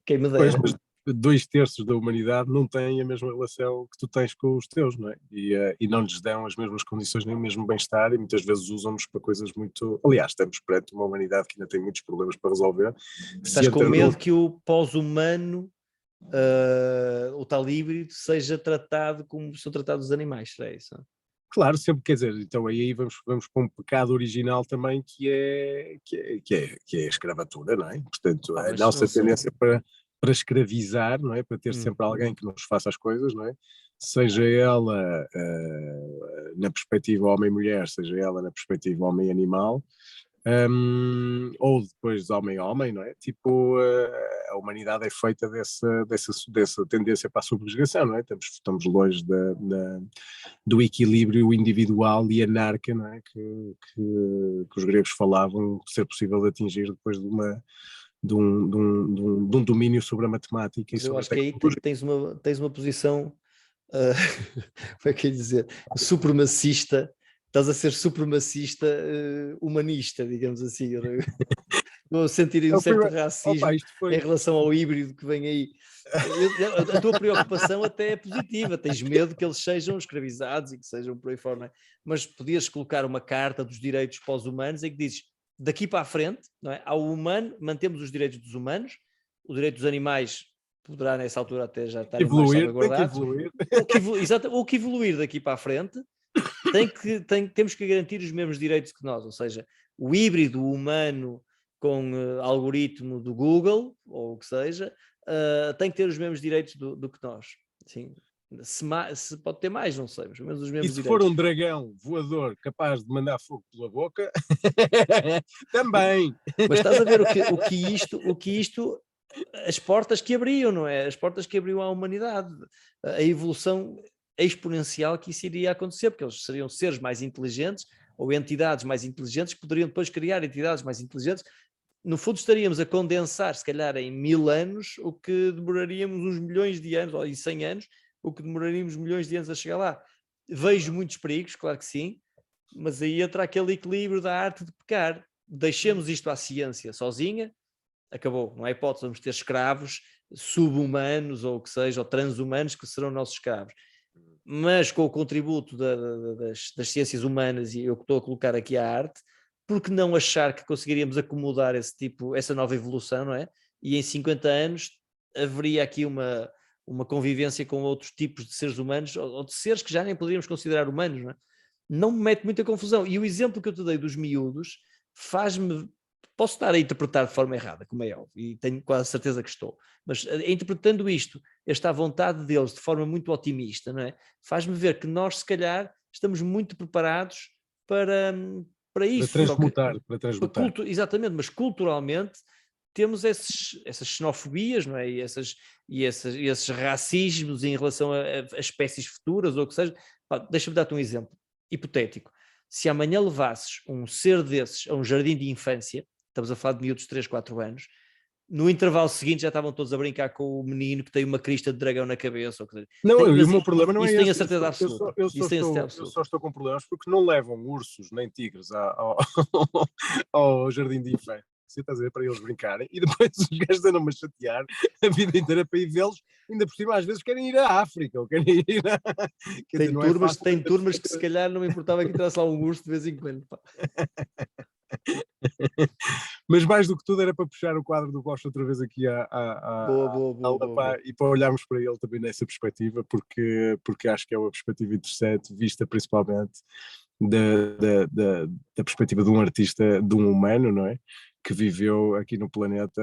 quem me dera. Pois, mas 2/3 da humanidade não têm a mesma relação que tu tens com os teus, não é? E não lhes dão as mesmas condições nem o mesmo bem-estar, e muitas vezes usam-nos para coisas muito... Aliás, estamos perante uma humanidade que ainda tem muitos problemas para resolver. Estás com medo que o pós-humano, o tal híbrido, seja tratado como são tratados os animais, é isso? Claro, sempre, quer dizer, então aí vamos para um pecado original também, que é a escravatura, não é? Portanto, a nossa tendência para escravizar, não é? Para ter sempre alguém que nos faça as coisas, não é? Seja ela na perspectiva homem-mulher, seja ela na perspectiva homem-animal, ou depois homem-homem, não é? Tipo, a humanidade é feita dessa tendência para a subjugação, não é? Estamos longe do equilíbrio individual e anarca, não é? Que os gregos falavam ser possível de atingir depois de um domínio sobre a matemática. Mas eu acho que aí tens uma posição, como é que é dizer, supremacista. Estás a ser supremacista humanista, digamos assim. Estou a sentir um certo racismo em relação ao híbrido que vem aí. A tua preocupação até é positiva, tens medo que eles sejam escravizados e que sejam por aí fora, não é? Mas podias colocar uma carta dos direitos pós-humanos em que dizes, daqui para a frente, não é? Ao humano, mantemos os direitos dos humanos, o direito dos animais poderá nessa altura até já estarem mais salvaguardados. O que evoluir daqui para a frente temos que garantir os mesmos direitos que nós, ou seja, o híbrido humano com algoritmo do Google, ou o que seja, tem que ter os mesmos direitos do que nós. Sim. Se pode ter mais, não sei, mas menos os mesmos direitos. E se for um dragão voador capaz de mandar fogo pela boca, também. Mas estás a ver o que isto, as portas que abriam, não é? As portas que abriu à humanidade, a evolução exponencial que isso iria acontecer, porque eles seriam seres mais inteligentes ou entidades mais inteligentes que poderiam depois criar entidades mais inteligentes. No fundo estaríamos a condensar, se calhar em 1000 anos, o que demoraríamos uns milhões de anos, ou em 100 anos, o que demoraríamos milhões de anos a chegar lá. Vejo muitos perigos, claro que sim, mas aí entra aquele equilíbrio da arte de pecar. Deixemos isto à ciência sozinha, acabou, não há hipótese, vamos ter escravos sub-humanos ou o que seja, ou transhumanos que serão nossos escravos. Mas com o contributo das ciências humanas, e eu estou a colocar aqui a arte, porque não achar que conseguiríamos acomodar essa nova evolução, não é? E em 50 anos haveria aqui uma convivência com outros tipos de seres humanos, ou de seres que já nem poderíamos considerar humanos, não é? Não me mete muita confusão. E o exemplo que eu te dei dos miúdos faz-me... Posso estar a interpretar de forma errada, como é óbvio, e tenho quase certeza que estou, mas interpretando isto, esta vontade deles de forma muito otimista, não é? Faz-me ver que nós, se calhar, estamos muito preparados para isso. Para transmutar. Exatamente, mas culturalmente temos essas xenofobias, não é? E esses racismos em relação a espécies futuras, ou o que seja. Deixa-me dar-te um exemplo hipotético. Se amanhã levasses um ser desses a um jardim de infância, estamos a falar de miúdos de 3, 4 anos, no intervalo seguinte já estavam todos a brincar com o menino que tem uma crista de dragão na cabeça. Ou seja, não, o meu problema não é esse. Isso tenho a certeza absoluta. Eu só estou com problemas porque não levam ursos nem tigres ao jardim de infância. Estás a ver, para eles brincarem, e depois os gajos andam-me a chatear a vida inteira para ir vê-los, ainda por cima às vezes querem ir à África, ou querem ir Tem turmas que se calhar não me importava que entrasse lá um urso de vez em quando. Mas mais do que tudo era para puxar o quadro do Bosch outra vez aqui boa. E para olharmos para ele também nessa perspectiva, porque acho que é uma perspectiva interessante, vista principalmente da perspectiva de um artista, de um humano, não é? Que viveu aqui no planeta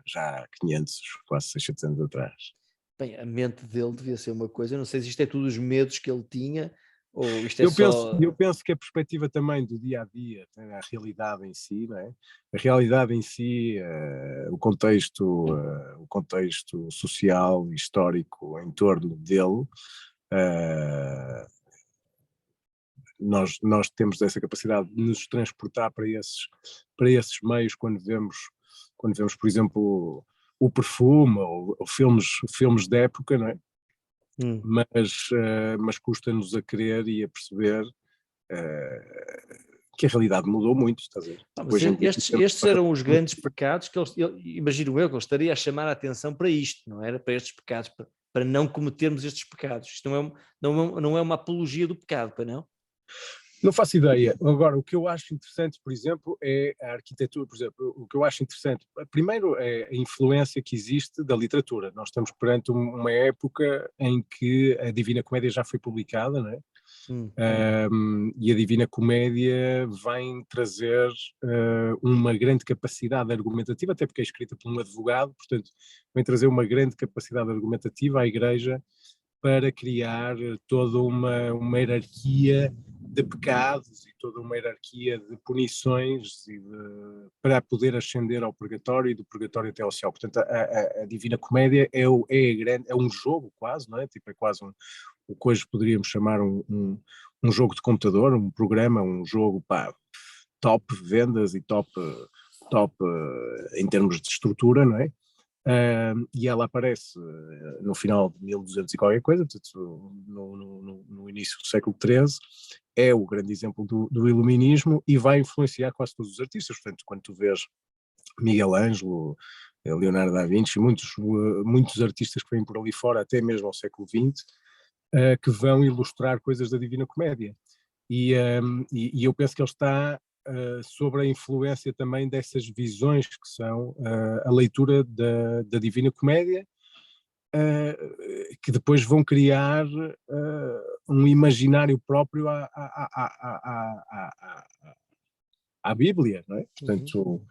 já há 500, quase 600 anos atrás. Bem, a mente dele devia ser uma coisa, eu não sei se isto é tudo os medos que ele tinha, ou isto eu penso que a perspectiva também do dia-a-dia, a realidade em si, não é? A realidade em si, o contexto social, histórico em torno dele, nós temos essa capacidade de nos transportar para esses meios quando vemos, por exemplo, o perfume ou filmes de época, não é? Mas custa-nos a querer e a perceber que a realidade mudou muito, estás a ver? Estes eram os grandes pecados que imagino eu que ele estaria a chamar a atenção para isto, não era? Para estes pecados, para não cometermos estes pecados. Isto não é uma apologia do pecado, para não? Não faço ideia. Agora, o que eu acho interessante, por exemplo, é a arquitetura. Por exemplo, o que eu acho interessante, primeiro, é a influência que existe da literatura. Nós estamos perante uma época em que a Divina Comédia já foi publicada, não é? E a Divina Comédia vem trazer uma grande capacidade argumentativa, até porque é escrita por um advogado, portanto, vem trazer uma grande capacidade argumentativa à Igreja para criar toda uma hierarquia de pecados e toda uma hierarquia de punições para poder ascender ao purgatório e do purgatório até ao céu. Portanto, a Divina Comédia é um jogo quase, não é? Tipo, é quase o que hoje poderíamos chamar um jogo de computador, um programa, um jogo top vendas e top em termos de estrutura, não é? E ela aparece no final de 1200 e qualquer coisa, portanto, no início do século XIII, é o grande exemplo do iluminismo e vai influenciar quase todos os artistas. Portanto, quando tu vês Miguel Ângelo, Leonardo da Vinci, muitos artistas que vêm por ali fora, até mesmo ao século XX, que vão ilustrar coisas da Divina Comédia. E eu penso que ele está sobre a influência também dessas visões que são a leitura da Divina Comédia, que depois vão criar um imaginário próprio à Bíblia, não é? Portanto,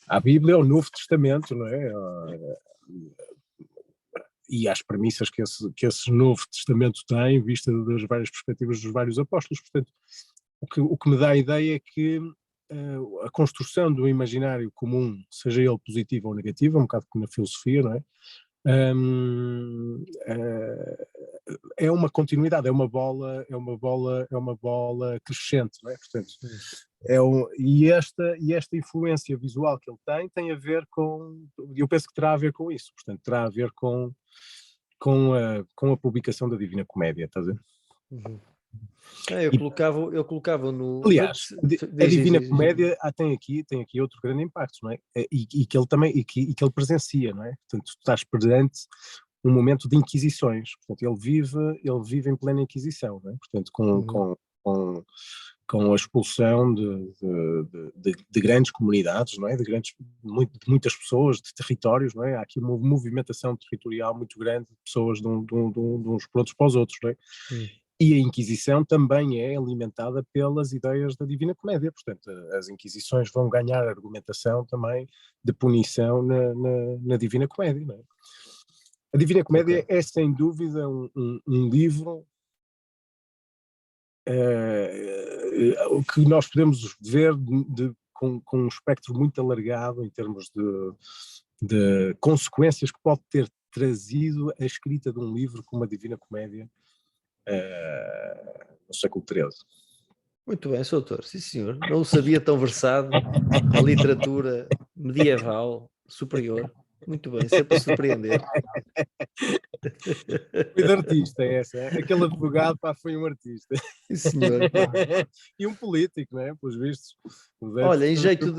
à Bíblia, ao Novo Testamento, não é? E às premissas que esse Novo Testamento tem, vista das várias perspectivas dos vários apóstolos. Portanto, o que me dá a ideia é que a construção do imaginário comum, seja ele positivo ou negativo, é um bocado como na filosofia, não é? É uma continuidade, é uma bola crescente, não é? Portanto, e esta influência visual que ele tem a ver com, eu penso que terá a ver com isso, portanto, terá a ver com a publicação da Divina Comédia, estás a ver? Eu colocava no... Aliás, a Divina Comédia tem aqui outro grande impacto, não é? E que ele também, e que ele presencia, não é? Portanto, tu estás perante um momento de inquisições, portanto, ele vive em plena inquisição, não é? Portanto, com a expulsão de grandes comunidades, não é? De muitas pessoas, de territórios, não é? Há aqui uma movimentação territorial muito grande de pessoas de uns por outros para os outros, não é? E a Inquisição também é alimentada pelas ideias da Divina Comédia, portanto, as Inquisições vão ganhar argumentação também de punição na Divina Comédia, não é? A Divina Comédia é, sem dúvida, um livro que nós podemos ver com um espectro muito alargado em termos de consequências que pode ter trazido a escrita de um livro como a Divina Comédia no século XIII. Muito bem, Sr. Doutor, sim senhor. Não o sabia tão versado na literatura medieval superior. Muito bem, sempre a surpreender. Foi de artista essa, aquele advogado foi um artista. Sim senhor. E um político, não é? Pelos vistos. Olha, em jeito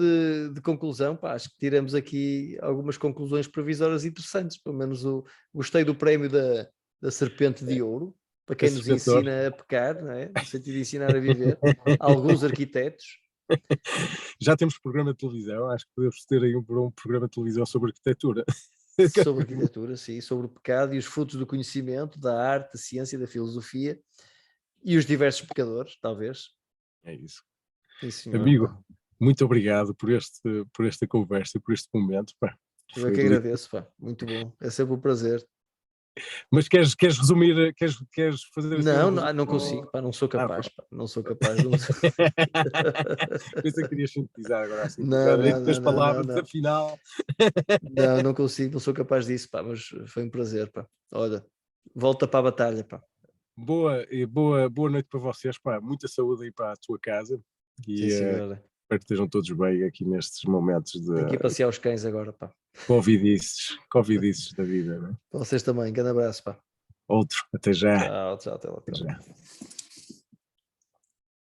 de conclusão, acho que tiramos aqui algumas conclusões provisórias interessantes, pelo menos gostei do prémio da Serpente de Ouro, para quem nos ensina a pecar, não é? No sentido de ensinar a viver, alguns arquitetos. Já temos programa de televisão, acho que podemos ter aí um programa de televisão sobre arquitetura. Sobre arquitetura, sim, sobre o pecado e os frutos do conhecimento, da arte, da ciência, da filosofia e os diversos pecadores, talvez. É isso. Sim, senhor. Amigo, muito obrigado por esta conversa, por este momento. Pá. Eu é que agradeço, pá. Muito bom, é sempre um prazer. Mas queres resumir, queres fazer assim? Não consigo, pá, não sou capaz, pá, não sou capaz. Pensei que querias sintetizar agora assim. Não, palavras, afinal. Não consigo, não sou capaz disso, pá, mas foi um prazer, pá. Olha, volta para a batalha, pá. Boa noite para vocês, pá. Muita saúde aí para a tua casa. E espero que estejam todos bem aqui nestes momentos de... Tenho que ir passear os cães agora, pá. Covidices da vida, não é? Para vocês também, grande abraço, pá. Outro, até já. Tchau, até lá. Até já.